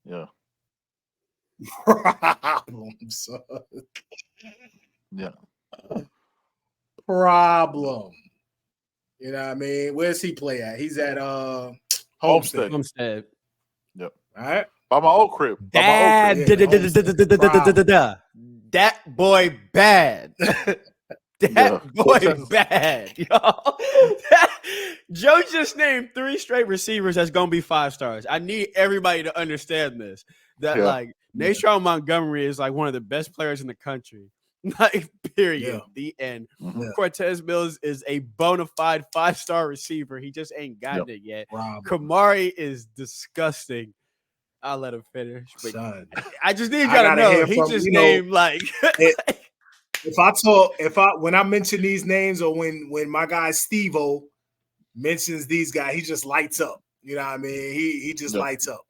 Yeah. Problem, son. Yeah. Problem. You know what I mean? Where's he play at? He's at Homestead. Yep. All right. By my old crib. That boy bad. That boy bad, y'all. Joe just named 3 straight receivers that's gonna be 5 stars. I need everybody to understand this. Nashawn Montgomery is like one of the best players in the country. Like, period. Yeah. The end. Mm-hmm. Cortez Mills is a bona fide 5-star receiver. He just ain't gotten it yet. Wow. Kamari is disgusting. I'll let him finish. Son. I just need y'all to know he just named like when I mention these names, or when my guy Steve-O mentions these guys, he just lights up. You know what I mean? He just lights up.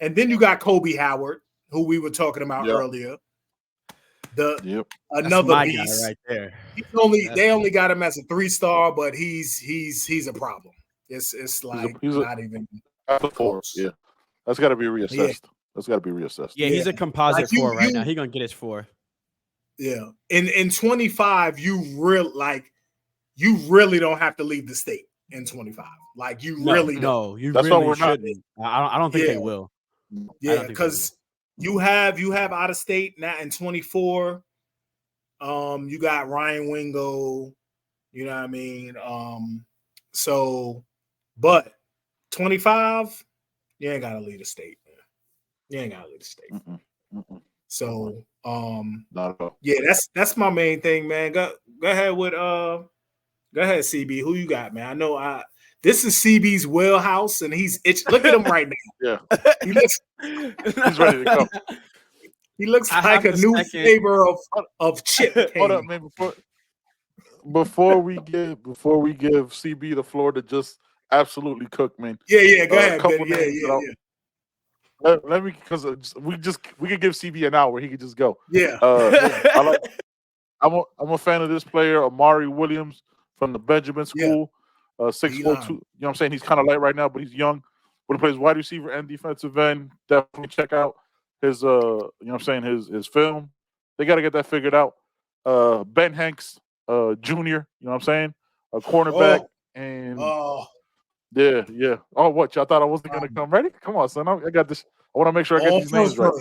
And then you got Kobe Howard, who we were talking about earlier. Another beast right there. They only got him as a 3-star, but he's a problem. It's like not even close. Yeah. That's got to be reassessed. Yeah, he's a composite 4 right now. He's gonna get his 4. Yeah, in 25, you you really don't have to leave the state in 25. Like you really don't. No, you That's why really we're not. shouldn't. I don't think they will. Yeah, because you have out of state now in 24. You got Ryan Wingo, you know what I mean? So, but 25, you ain't gotta leave the state, man. You ain't gotta leave the state. So, not at all. Yeah, that's my main thing, man. Go ahead with go ahead, CB. Who you got, man? I know this is CB's wheelhouse, and he's itching. Look at him right now. Yeah, he's ready to go. He looks like a new flavor of chip. Hold up, man. Before we give CB the floor to just absolutely cook, man. Yeah. Go ahead, Ben. Yeah. Let me, because we could give CB an hour. He could just go. Yeah. I'm a fan of this player, Amari Williams from the Benjamin School. 6'4", 2. You know what I'm saying? He's kind of light right now, but he's young. But he plays wide receiver and defensive end. Definitely check out his you know what I'm saying, his film. They got to get that figured out. Ben Hanks Jr., you know what I'm saying? A cornerback and yeah. Oh, what? Y'all thought I wasn't gonna come? Ready? Come on, son. I got this. I want to make sure I get these names right.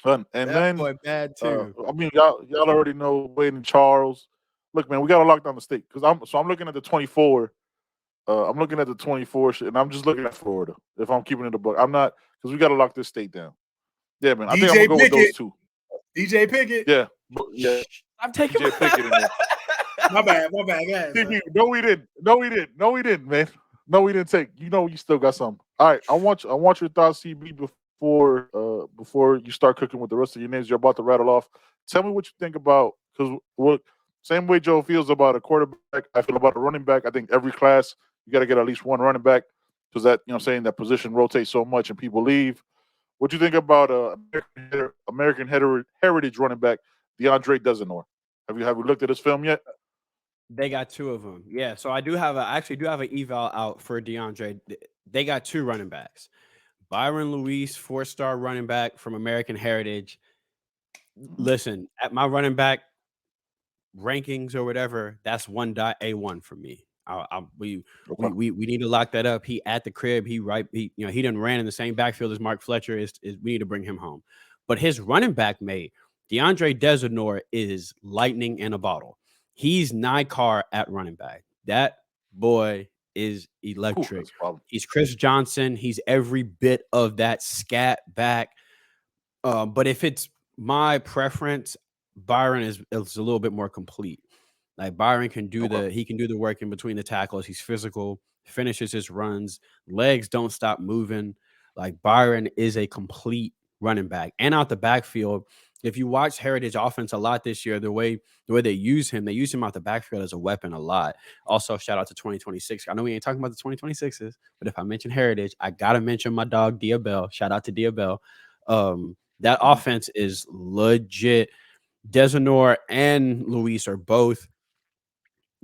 And then boy bad too. I mean, y'all already know Wade and Charles. Look, man, we gotta lock down the state because I'm looking at the 24. I'm looking at the 24 and I'm just looking at Florida. If I'm keeping it a book, I'm not, because we gotta lock this state down. Yeah, man. I think I'm gonna go with those two. DJ Pickett. Yeah. I'm taking DJ Pickett in there. My bad. No, we didn't, man. No, we didn't take. You know, you still got something. All right, I want your thoughts, CB, before you start cooking with the rest of your names you're about to rattle off. Tell me what you think about, because same way Joe feels about a quarterback, I feel about a running back. I think every class you got to get at least one running back, because that, you know, saying that position rotates so much and people leave. What do you think about American Heritage running back DeAndre Desanor? Have you looked at his film yet? They got two of them. Yeah, so I do have an eval out for DeAndre. They got two running backs. Byron Luis, 4-star running back from American Heritage. Listen, at my running back rankings or whatever, that's A1 for me. We need to lock that up. He at the crib. He done ran in the same backfield as Mark Fletcher. We need to bring him home. But his running back mate, DeAndre Desanor, is lightning in a bottle. He's Nycar at running back. That boy is electric. He's Chris Johnson. He's every bit of that scat back. But if it's my preference, Byron is a little bit more complete. Like Byron can do he can do the work in between the tackles. He's physical, finishes his runs, legs don't stop moving. Like Byron is a complete running back. And out the backfield, if you watch Heritage offense a lot this year, the way they use him out the backfield as a weapon a lot. Also, shout out to 2026. I know we ain't talking about the 2026s, but if I mention Heritage, I gotta mention my dog Diabell. Shout out to Diabell. That offense is legit. Desanor and Luis are both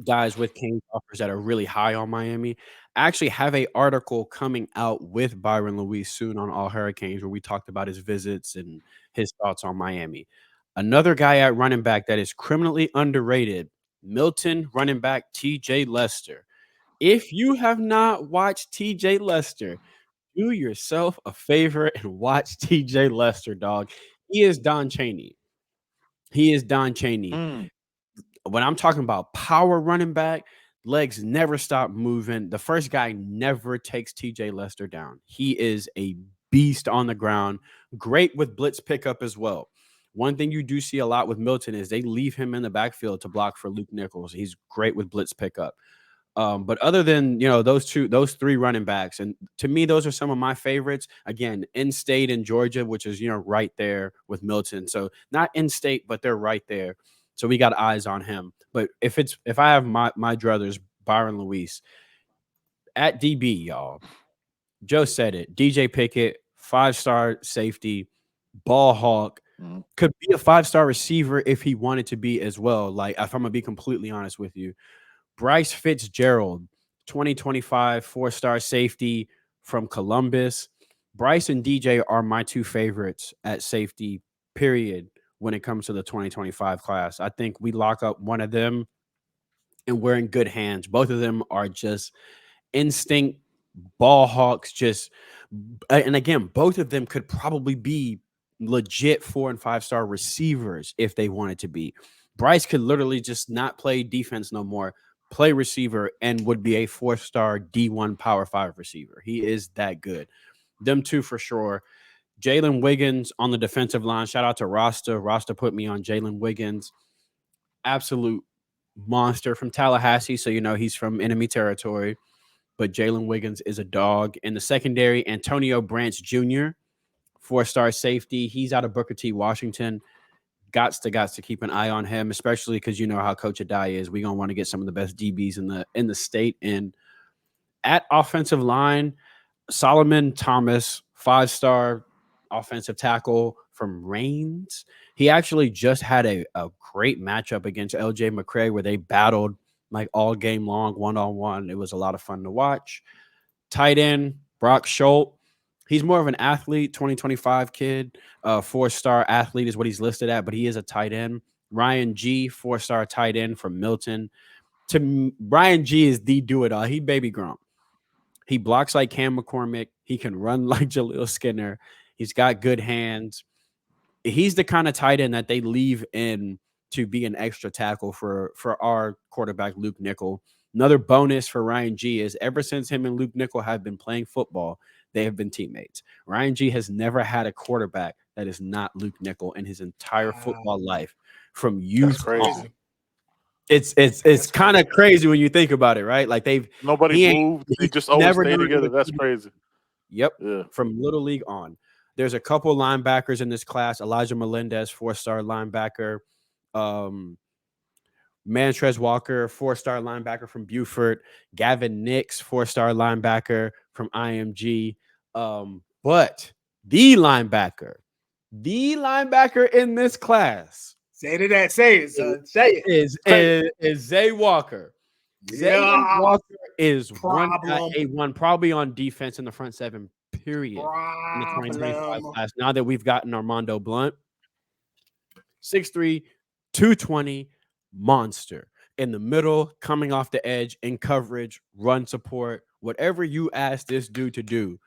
guys with Kings offers that are really high on Miami. I actually have an article coming out with Byron Luis soon on All Hurricanes, where we talked about his visits and his thoughts on Miami. Another guy at running back that is criminally underrated, Milton running back TJ Lester. If you have not watched TJ Lester, do yourself a favor and watch TJ Lester, dog. He is Don Chaney. When I'm talking about power running back, legs never stop moving. The first guy never takes TJ Lester down. He is a beast on the ground. Great with blitz pickup as well. One thing you do see a lot with Milton is they leave him in the backfield to block for Luke Nichols. He's great with blitz pickup. But other than, those three running backs, and to me, those are some of my favorites. Again, in-state in Georgia, which is, right there with Milton. So not in-state, but they're right there. So we got eyes on him. But if I have my druthers, Byron Luis at DB, y'all, Joe said it. DJ Pickett, 5-star safety, ball hawk, could be a 5-star receiver if he wanted to be as well. Like, if I'm gonna be completely honest with you, Bryce Fitzgerald, 2025 4-star safety from Columbus. Bryce and DJ are my two favorites at safety, period. when it comes to the 2025 class. I think we lock up one of them and we're in good hands. Both of them are just instinct ball hawks, and again, both of them could probably be legit 4 and 5 star receivers if they wanted to be. Bryce could literally just not play defense no more, play receiver, and would be a 4-star D1 Power 5 receiver. He is that good. Them two for sure. Jalen Wiggins on the defensive line. Shout out to Rasta. Rasta put me on Jalen Wiggins. Absolute monster from Tallahassee. So, he's from enemy territory. But Jalen Wiggins is a dog. In the secondary, Antonio Branch Jr., 4-star safety. He's out of Booker T, Washington. Gots to keep an eye on him, especially because you know how Coach Adai is. We're going to want to get some of the best DBs in the state. And at offensive line, Solomon Thomas, 5-star offensive tackle from Reigns. He actually just had a great matchup against LJ McCray where they battled like all game long, one-on-one. It was a lot of fun to watch. Tight end, Brock Schultz. He's more of an athlete, 2025 kid. 4-star athlete is what he's listed at, but he is a tight end. Ryan G, 4-star tight end from Milton. Ryan G is the do-it-all. He baby grown. He blocks like Cam McCormick. He can run like Jaleel Skinner. He's got good hands. He's the kind of tight end that they leave in to be an extra tackle for our quarterback, Luke Nickel. Another bonus for Ryan G is ever since him and Luke Nickel have been playing football, they have been teammates. Ryan G has never had a quarterback that is not Luke Nickel in his entire football life from youth on. It's kind of crazy when you think about it, right? Like nobody moved. They just always stay together. That's crazy. Yep. Yeah. From Little League on. There's a couple linebackers in this class. Elijah Melendez, 4-star linebacker. Mantrez Walker, 4-star linebacker from Beaufort. Gavin Nix, 4-star linebacker from IMG. But the linebacker in this class. Say it, son. Say it. Is Zay Walker. Zay Walker is 1.81, probably on defense in the front seven, period. In the 2025 class. Now that we've gotten Armando Blunt, 6'3", 220, monster. In the middle, coming off the edge, in coverage, run support, whatever you ask this dude to do,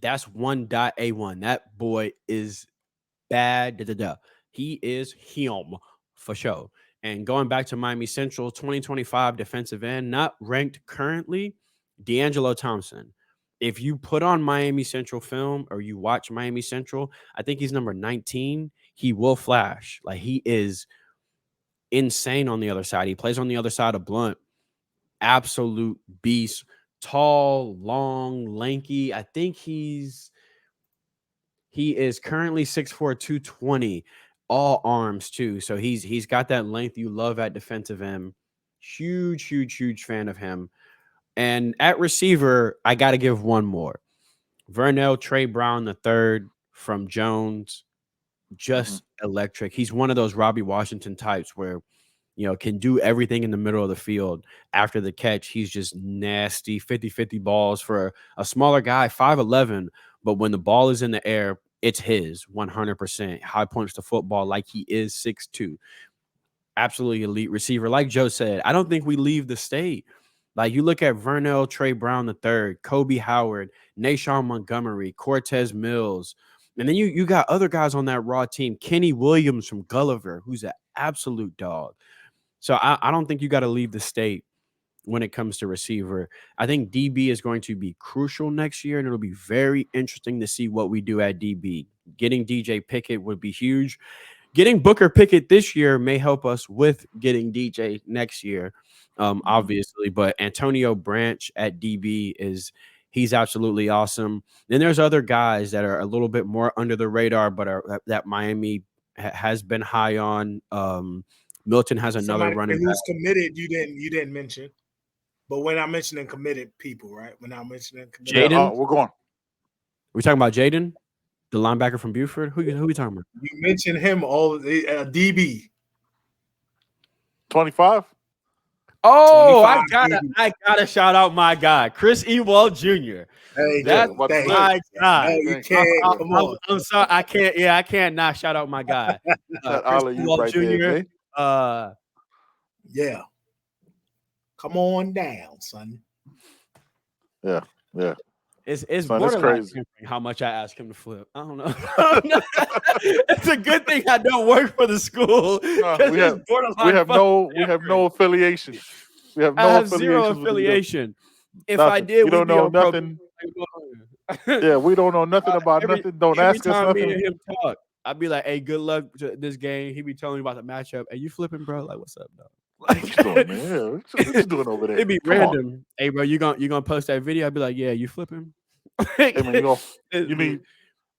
that's 1.A1. That boy is bad. He is him for sure. And going back to Miami Central, 2025 defensive end, not ranked currently, D'Angelo Thompson. If you put on Miami Central film or you watch Miami Central, I think he's number 19. He will flash. Like, he is insane on the other side. He plays on the other side of Blunt. Absolute beast. Tall, long, lanky. I think he is currently 6'4", 220. All arms too. So he's got that length you love at defensive end. Huge fan of him. And at receiver, I got to give one more. Vernell Trey Brown III from Jones. Just electric. He's one of those Robbie Washington types where, can do everything in the middle of the field. After the catch, he's just nasty. 50-50 balls for a smaller guy, 5'11", but when the ball is in the air, it's his 100%. High points to football like he is 6'2". Absolutely elite receiver. Like Joe said, I don't think we leave the state. Like, you look at Vernell Trey Brown III, Kobe Howard, Nashawn Montgomery, Cortez Mills, and then you got other guys on that raw team. Kenny Williams from Gulliver, who's an absolute dog. So I don't think you got to leave the state when it comes to receiver. I think DB is going to be crucial next year, and it'll be very interesting to see what we do at DB. Getting DJ Pickett would be huge. Getting Booker Pickett this year may help us with getting DJ next year, obviously. But Antonio Branch at DB he's absolutely awesome. Then there's other guys that are a little bit more under the radar, but that Miami has been high on. Milton has another running back who's committed. You didn't mention, but when I'm mentioning committed people, right? When I'm mentioning committed, Jaden, we're going. We talking about Jaden, the linebacker from Beaufort. Who we talking about? You mentioned him all DB. 25. Oh, I gotta shout out my guy, Chris Ewald Jr. Hey, That's my guy. No, you can't. Come on. I'm sorry. I can't not shout out my guy. Chris Ewald right Jr. there, yeah. Come on down, son. Yeah. It's son, borderline how much I ask him to flip. I don't know. It's a good thing I don't work for the school. We have no affiliation. We have no zero affiliation. If I did, we don't know nothing. Yeah, we don't know nothing about nothing. Don't ask us nothing. Me and him talk, I'd be like, "Hey, good luck to this game." He'd be telling me about the matchup. Hey, you flipping, bro? Like, what's up, dog? What you doing, man? Yeah, what you doing over there? It'd be random. Hey, bro, you gonna post that video? I'd be like, "Yeah, you flipping?" Hey, man, you need.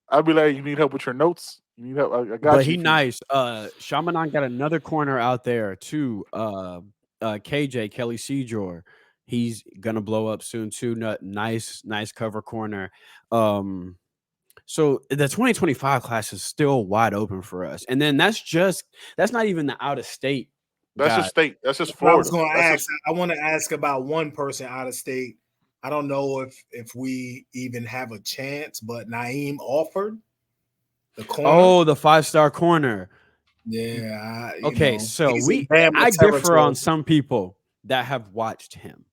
I'd be like, "You need help with your notes? You need help? I got you." But he nice. Shamanon got another corner out there too. KJ Kelly Seajor. He's gonna blow up soon too. Nice cover corner. So the 2025 class is still wide open for us. And then that's not even the out of state. That's just state. That's just Florida. I was going to ask. I want to ask about one person out of state. I don't know if we even have a chance, but Naeem Alford, the corner. Oh, the 5-star corner. Yeah. Okay, so I differ on some people that have watched him.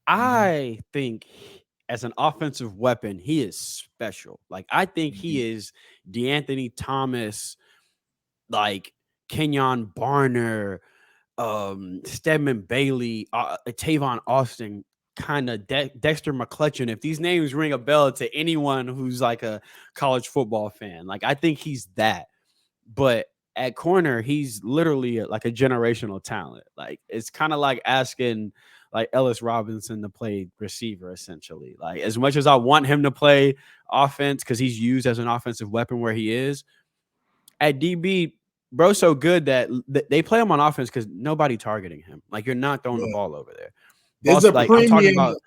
I think as an offensive weapon, he is special. Like, I think he is DeAnthony Thomas, like Kenyon Barner, Stedman Bailey, Tavon Austin, kind of Dexter McClutchin. If these names ring a bell to anyone who's like a college football fan, like, I think he's that. But at corner, he's literally like a generational talent. Like, it's kind of like asking like Ellis Robinson to play receiver, essentially. Like, as much as I want him to play offense because he's used as an offensive weapon where he is, at DB, bro's so good that they play him on offense because nobody targeting him. Like, you're not throwing the ball over there. There's a premium. I'm talking about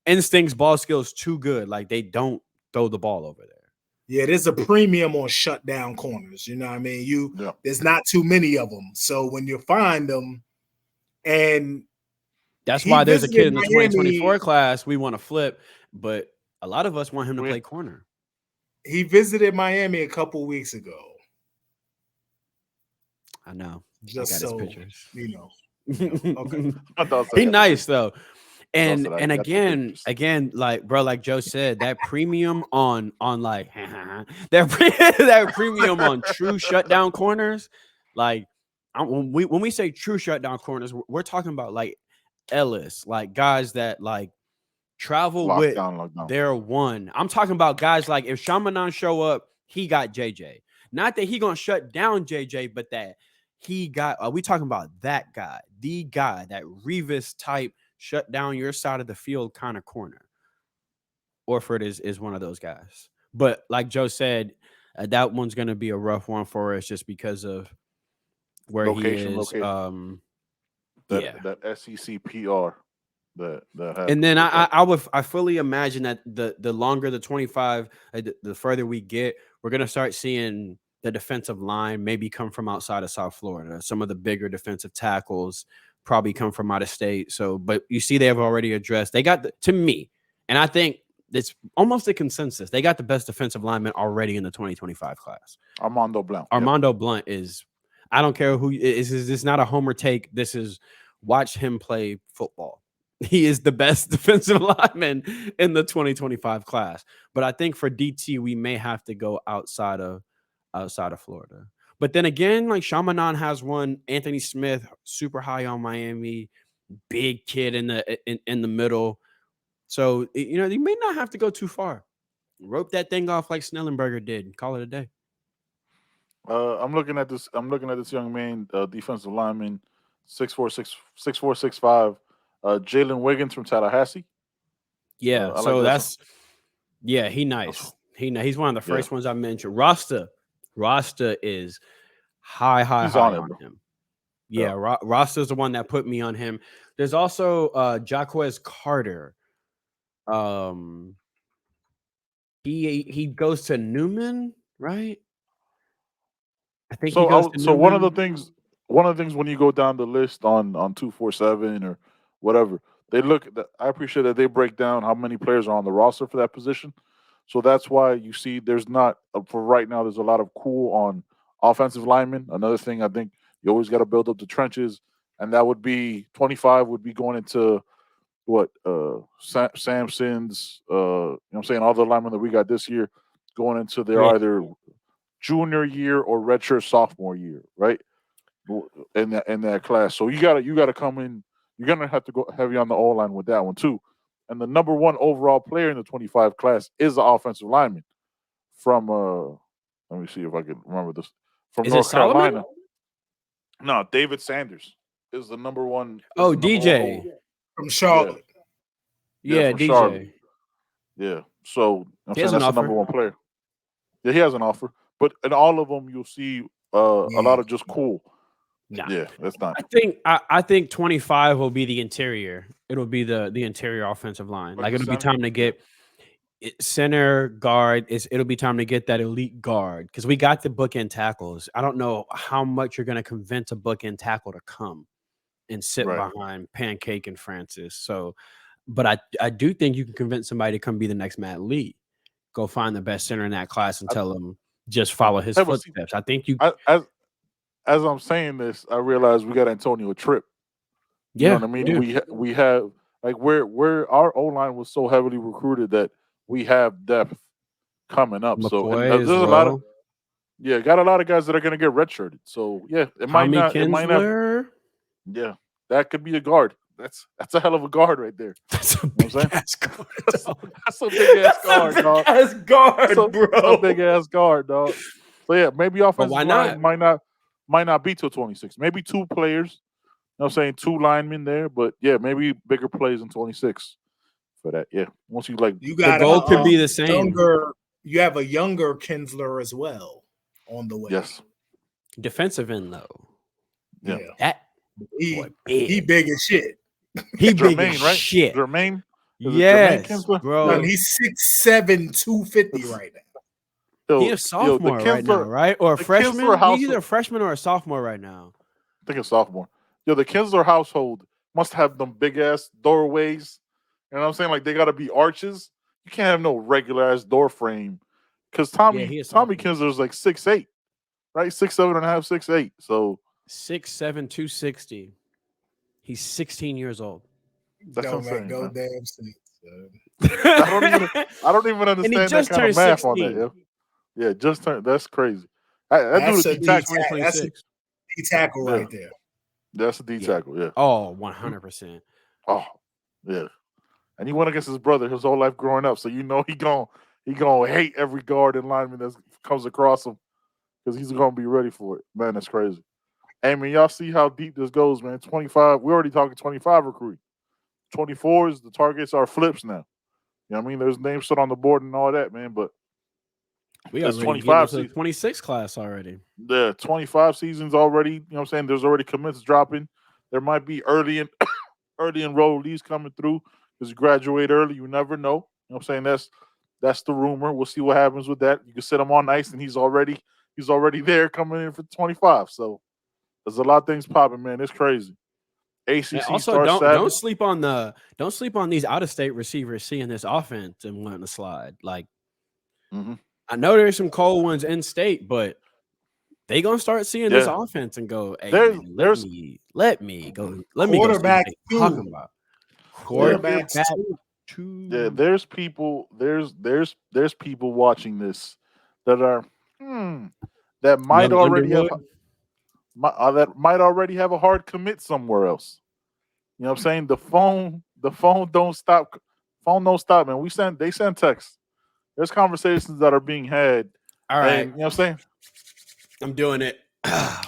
instincts, ball skills, too good. Like, they don't throw the ball over there. Yeah, there's a premium on shutdown corners. You know what I mean? There's not too many of them. So when you find them, and that's why there's a kid in the 2024 class we want to flip, but a lot of us want him to play corner. He visited Miami a couple weeks ago. I know. Just I got his pictures. Okay. He's nice though. And again, like, bro, like Joe said, that premium on like that premium on true shutdown corners, like when we say true shutdown corners, we're talking about like Ellis, like guys that like travel with their one. I'm talking about guys like if Shamanon show up, he got JJ. Not that he gonna shut down JJ, but that he got. Are we talking about that guy, the guy, that Revis type? Shut down your side of the field kind of corner. Orford is one of those guys. But like Joe said, that one's going to be a rough one for us just because of where location, he is. That SEC PR that and then I fully imagine that the longer the 25, the further we get, we're going to start seeing the defensive line maybe come from outside of South Florida. Some of the bigger defensive tackles probably come from out of state. So, but you see, they have already addressed. They got to me, and I think it's almost a consensus. They got the best defensive lineman already in the 2025 class. Armando Blunt. Armando Blunt is. I don't care who is. This not a homer take. This is watch him play football. He is the best defensive lineman in the 2025 class. But I think for DT, we may have to go outside of Florida. But then again, like Shamanon has one. Anthony Smith, super high on Miami, big kid in the middle. So you may not have to go too far. Rope that thing off like Snellenberger did and call it a day. I'm looking at this young man, defensive lineman, 6'4", 6'5", Jalen Wiggins from Tallahassee. Yeah, so that's he nice. He's one of the first ones I mentioned. Rasta is high on him. Yeah, Rasta's the one that put me on him. There's also Jaquez Carter. He goes to Newman, right? I think so. So one of the things when you go down the list on 247 or whatever. They look. I appreciate that they break down how many players are on the roster for that position. So that's why you see there's not for right now. There's a lot of cool on offensive linemen. Another thing I think you always got to build up the trenches, and that would be 25 would be going into what Samson's. You know what I'm saying, all the linemen that we got this year going into their either junior year or redshirt sophomore year, right? In that class. So you gotta come in. You're gonna have to go heavy on the O line with that one too. And the number one overall player in the 25 class is the offensive lineman from let me see if I can remember this. From North Carolina. No, David Sanders is the number one. Oh, DJ from Charlotte. Yeah, from DJ. Charlotte. Yeah. So I'm saying that's the number one player. Yeah, he has an offer. But in all of them you'll see a lot of just cool. Nah. Yeah, that's not. I think 25 will be the interior. It'll be the interior offensive line. Like it'll be time to get center guard. It'll be time to get that elite guard because we got the bookend tackles. I don't know how much you're going to convince a bookend tackle to come and sit behind Pancake and Francis. So, but I do think you can convince somebody to come be the next Matt Lee. Go find the best center in that class and tell them just follow his footsteps. I think you. As I'm saying this, I realize we got Antonio Tripp. You know what I mean? We have like where our O line was so heavily recruited that we have depth coming up. McCoy so there's a lot of got a lot of guys that are going to get redshirted. So it might not. Yeah, that could be a guard. That's a hell of a guard right there. That's a big ass guard. That's a big ass guard, dog. That's guard, bro. That's a big ass guard, dog. So yeah, maybe offensive line might not be till 26. Maybe two players. You know what I'm saying? Two linemen there, but yeah, maybe bigger plays in 26 for that. Yeah. Once you got the goal could be the same. You have a younger Kinsler as well on the way. Yes. Defensive end though. Yeah. He big as shit. He big Jermaine, as right? shit. Jermaine? Yes, bro. No, he's 6'7", 250 right now. He's a sophomore right now, right? Or a freshman? He's either a freshman or a sophomore right now. I think it's sophomore. The Kinsler household must have them big ass doorways. You know what I'm saying? Like they got to be arches. You can't have no regular ass door frame because Tommy Kinsler is like 6'8", right? 6'7.5", 6'8". So 6'7", 260. He's 16 years old. That's what I'm saying. Go damn sense. I don't even understand that kind of math 16. On that. Yeah, just turned. That's crazy. That's a D tackle right there. That's a D tackle. Yeah. Oh, 100%. Oh, yeah. And he went against his brother his whole life growing up, so you know he gonna hate every guard and lineman that comes across him because he's gonna be ready for it. Man, that's crazy. Hey man, y'all see how deep this goes, man. 25. We're already talking 25 recruiting. 24s, the targets are flips now. You know what I mean? There's names set on the board and all that, man. But we got 25 to the 26 class already. The 25 seasons already, you know what I'm saying? There's already commits dropping. There might be early enrollees coming through because you graduate early. You never know. You know what I'm saying? That's the rumor. We'll see what happens with that. You can sit him on ice and he's already there coming in for 25. So there's a lot of things popping, man. It's crazy. ACC also don't sleep on these out of state receivers seeing this offense and wanting to slide. Like I know there's some cold ones in state, but they gonna start seeing this offense and go, "Hey, let me go. Let me quarterback go." Talking about quarterback two. Yeah, there's people watching this that are that might already have a hard commit somewhere else. You know what I'm saying? The phone don't stop. Phone don't stop, man. They send texts. There's conversations that are being had. All right. And, you know what I'm saying? I'm doing it.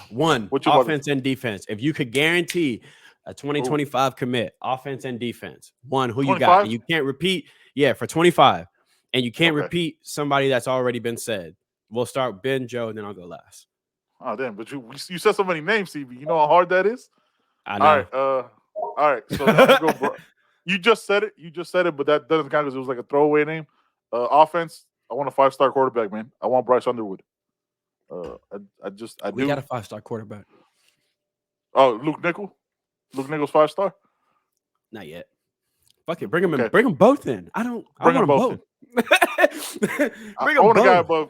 One, offense and defense. If you could guarantee a 2025 commit, offense and defense. One, who 25? You got? And you can't repeat. Yeah, for 25. And you can't repeat somebody that's already been said. We'll start Ben, Joe, and then I'll go last. Oh, damn. But you said so many names, CB. You know how hard that is? I know. All right. So I'm gonna go, you just said it, but that doesn't count because it was like a throwaway name. Offense, I want a 5-star quarterback, man. I want Bryce Underwood. We got a 5-star quarterback. Oh, Luke Nichols 5-star. Not yet. Fuck it. Bring them in. Bring them both in. I want them both. I want a guy above.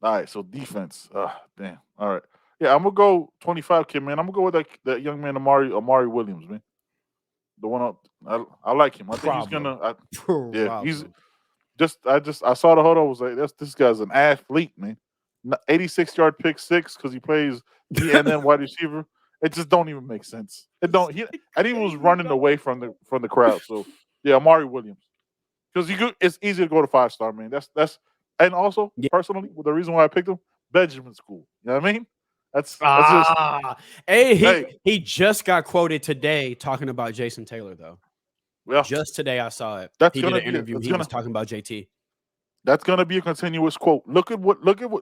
All right, so defense. Damn. All right. Yeah, I'm gonna go 25 kid, man. I'm gonna go with that young man, Amari Williams, man. The one up. I like him. I think he's gonna. He's I saw the huddle. I was like, this guy's an athlete, man. 86-yard pick six because he plays DN wide receiver. It just don't even make sense. It don't. And he was running away from the crowd. So yeah, Amari Williams. Because it's easy to go to 5-star, man. That's and also personally, the reason why I picked him, Benjamin School. You know what I mean? That's just. He just got quoted today talking about Jason Taylor though. Yeah, just today I saw it. He did an interview. He was talking about JT. That's gonna be a continuous quote. Look at what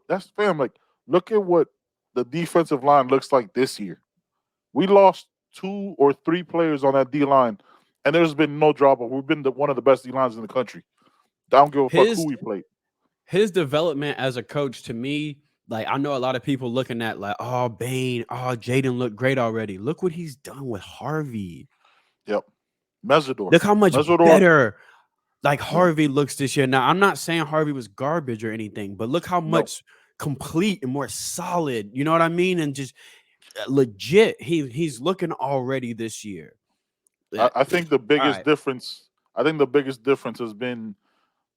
that's fam. Like, look at what the defensive line looks like this year. We lost 2 or 3 players on that D line, and there's been no drop off. We've been one of the best D lines in the country. I don't give a fuck who we played. His development as a coach, to me, like, I know a lot of people looking at like, oh, Bane, oh, Jaden looked great already. Look what he's done with Harvey. Yep. Mesidor. Look how much better like Harvey looks this year. Now, I'm not saying Harvey was garbage or anything, but look how much complete and more solid, you know what I mean? And just legit, he's looking already this year. I think the biggest difference, has been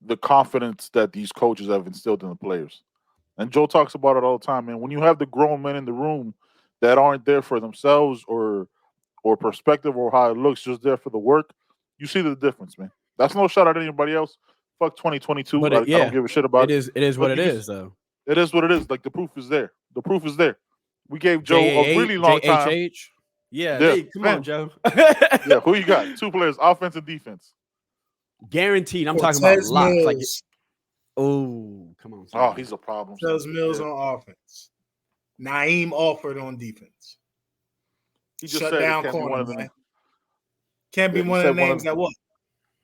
the confidence that these coaches have instilled in the players. And Joe talks about it all the time, man. When you have the grown men in the room that aren't there for themselves or perspective or how it looks, just there for the work, you see the difference, man. That's no shot at anybody else. Fuck 2022. I don't give a shit about it. It is what it is, though. It is what it is. Like, the proof is there. The proof is there. We gave Joe a really long time. Yeah. Hey, come on, Joe. Yeah, who you got? 2 players, offense and defense. Guaranteed. I'm talking about lots. Like, oh, come on. Oh, he's a problem. Cortez Mills on offense. Naeem Alford on defense. He just shut down corner, man. Can't be one of the names that what?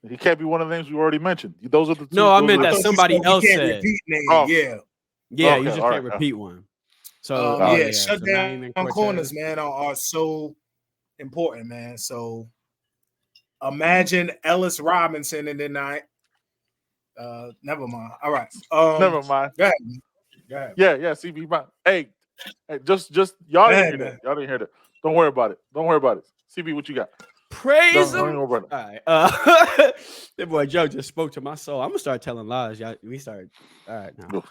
He can't be one of the names we already mentioned. Those are the 2. No, I meant that somebody else said. Yeah, you just can't repeat one. So shut down corners, man, are so important, man. So imagine Ellis Robinson in the night. Never mind. All right. Never mind. Go ahead. Yeah. CB, hey, just y'all didn't hear that. Y'all didn't hear that. Don't worry about it. CB, what you got? Praise him. All right. That boy Joe just spoke to my soul. I'm gonna start telling lies. Y'all, we started. All right now.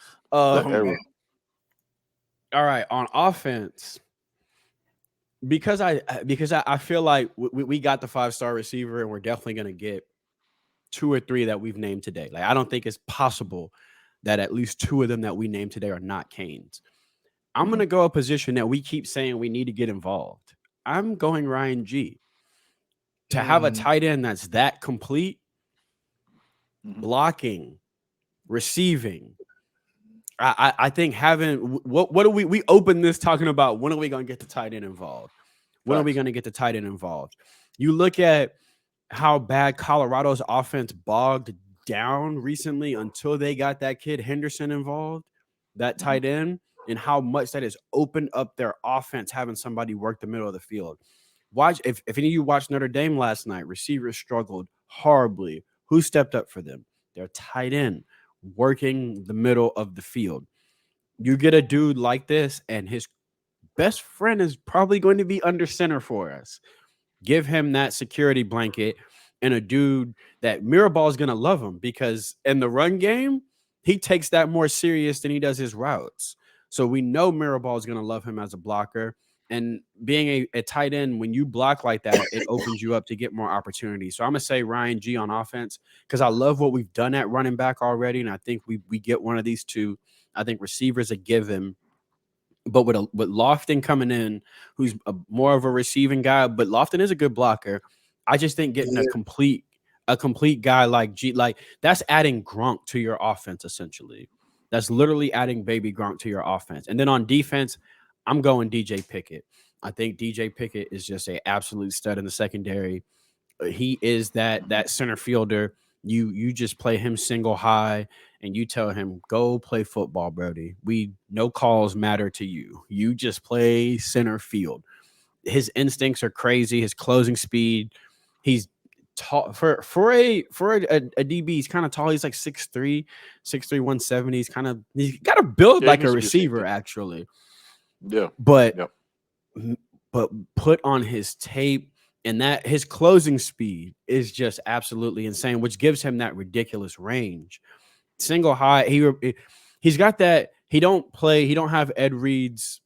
All right, on offense, because I feel like we got the 5-star receiver, and we're definitely gonna get 2 or 3 that we've named today. Like, I don't think it's possible that at least 2 of them that we named today are not Canes. I'm gonna go a position that we keep saying we need to get involved. I'm going Ryan G. To have a tight end that's that complete, blocking, receiving. I think having what do we open this talking about? When are we going to get the tight end involved? When are we going to get the tight end involved? You look at how bad Colorado's offense bogged down recently until they got that kid Henderson involved, that tight end, and how much that has opened up their offense, having somebody work the middle of the field. Watch if any of you watched Notre Dame last night, receivers struggled horribly. Who stepped up for them? Their tight end working the middle of the field. You get a dude like this, and his best friend is probably going to be under center for us. Give him that security blanket, and a dude that Mirabal is going to love him, because in the run game, he takes that more serious than he does his routes. So we know Mirabal is going to love him as a blocker. And being a tight end, when you block like that, it opens you up to get more opportunities. So I'm going to say Ryan G on offense, because I love what we've done at running back already, and I think we get one of these 2. I think receivers a given. But with Lofton coming in, who's more of a receiving guy, but Lofton is a good blocker. I just think getting a complete guy like G, like, that's adding Gronk to your offense, essentially. That's literally adding baby Gronk to your offense. And then on defense, I'm going DJ Pickett. I think DJ Pickett is just an absolute stud in the secondary. He is that center fielder. You just play him single high, and you tell him, go play football, Brody. No calls matter to you. You just play center field. His instincts are crazy. His closing speed. He's tall for a DB. He's kind of tall. He's like 6'3", 170. He's got to build like a receiver, actually. Yeah, but put on his tape, and that his closing speed is just absolutely insane, which gives him that ridiculous range. Single high, he's got that. He don't have Ed Reed's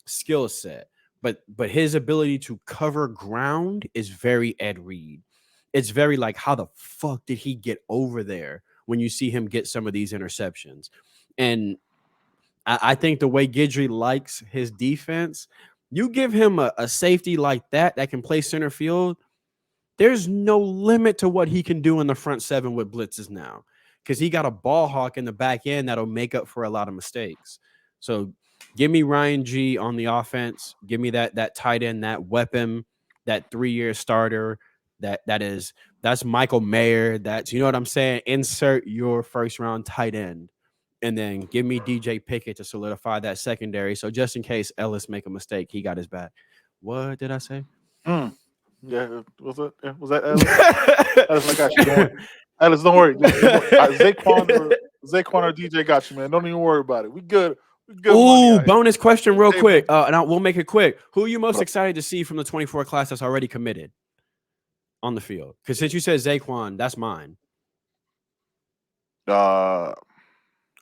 skill set, but his ability to cover ground is very Ed Reed. It's very like, how the fuck did he get over there when you see him get some of these interceptions? And I think the way Guidry likes his defense, you give him a safety like that can play center field, there's no limit to what he can do in the front seven with blitzes now, because he got a ball hawk in the back end that'll make up for a lot of mistakes. So give me Ryan G on the offense. Give me that tight end, that weapon, that 3-year starter. That's Michael Mayer. That's, you know what I'm saying? Insert your first round tight end. And then give me DJ Pickett to solidify that secondary. So just in case Ellis make a mistake, he got his back. What did I say? Yeah, was that Ellis? Ellis, I got you. Don't worry. Ellis, don't worry. Zaquan or DJ got you, man. Don't even worry about it. We good. Ooh, bonus question real quick. And we'll make it quick. Who are you most excited to see from the 24 class that's already committed on the field? Because since you said Zaquan, that's mine.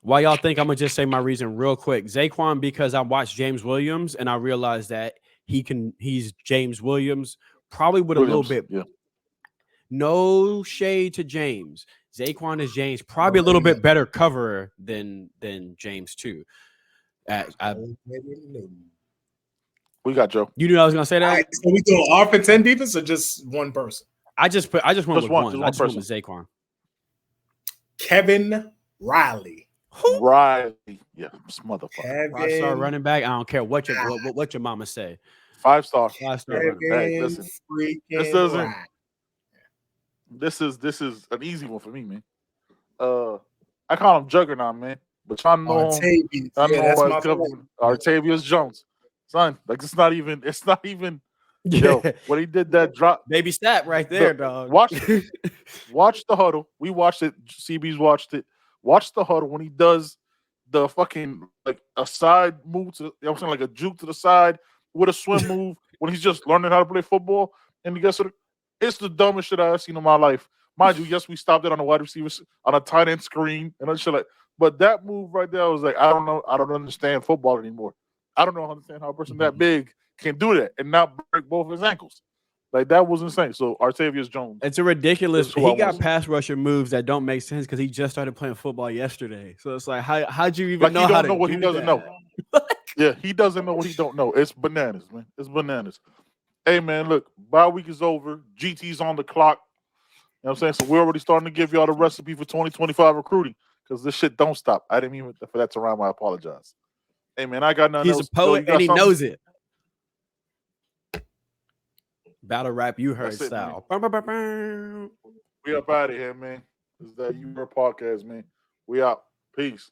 Why y'all think I'm gonna just say my reason real quick? Zaquan, because I watched James Williams and I realized that he's James Williams, probably with a little bit. Yeah. No shade to James. Zaquan is James, probably a little bit better coverer than James too. We got Joe. You knew I was gonna say that. Right, so we do offense and defense, or just one person? I just went with one. I just went with Zaquan. Kevin Riley. Riley, yeah, motherfucker. 5-star running back. I don't care what your mama say. 5-star. 5-star. Hey, listen, this is an easy one for me, man. I call him Juggernaut, man. But y'all know Artavius Jones, son. Like it's not even. Yo, when he did that drop, baby stat right there, dog. Watch the huddle. We watched it. CB's watched it. Watch the huddle when he does the fucking like a side move to, you know what I'm saying, like a juke to the side with a swim move when he's just learning how to play football. And guess what? It's the dumbest shit I've seen in my life. Mind you, yes, we stopped it on a wide receiver on a tight end screen and that shit like. But that move right there, I was like, I don't know. I don't understand football anymore. I don't understand how a person that big can do that and not break both his ankles. Like that was insane. So Artavius Jones. It's a ridiculous. He got pass rusher moves that don't make sense because he just started playing football yesterday. So it's like, how'd you even know how to do what he doesn't know? Yeah, he doesn't know what he don't know. It's bananas, man. It's bananas. Hey, man, look, bye week is over. GT's on the clock. You know what I'm saying? So we're already starting to give y'all the recipe for 2025 recruiting because this shit don't stop. I didn't mean for that to rhyme. I apologize. Hey, man, I got nothing else. He's a poet and he knows it. Battle rap, you heard style. We up out of here, man. This is that You Heard podcast, man. We out. Peace.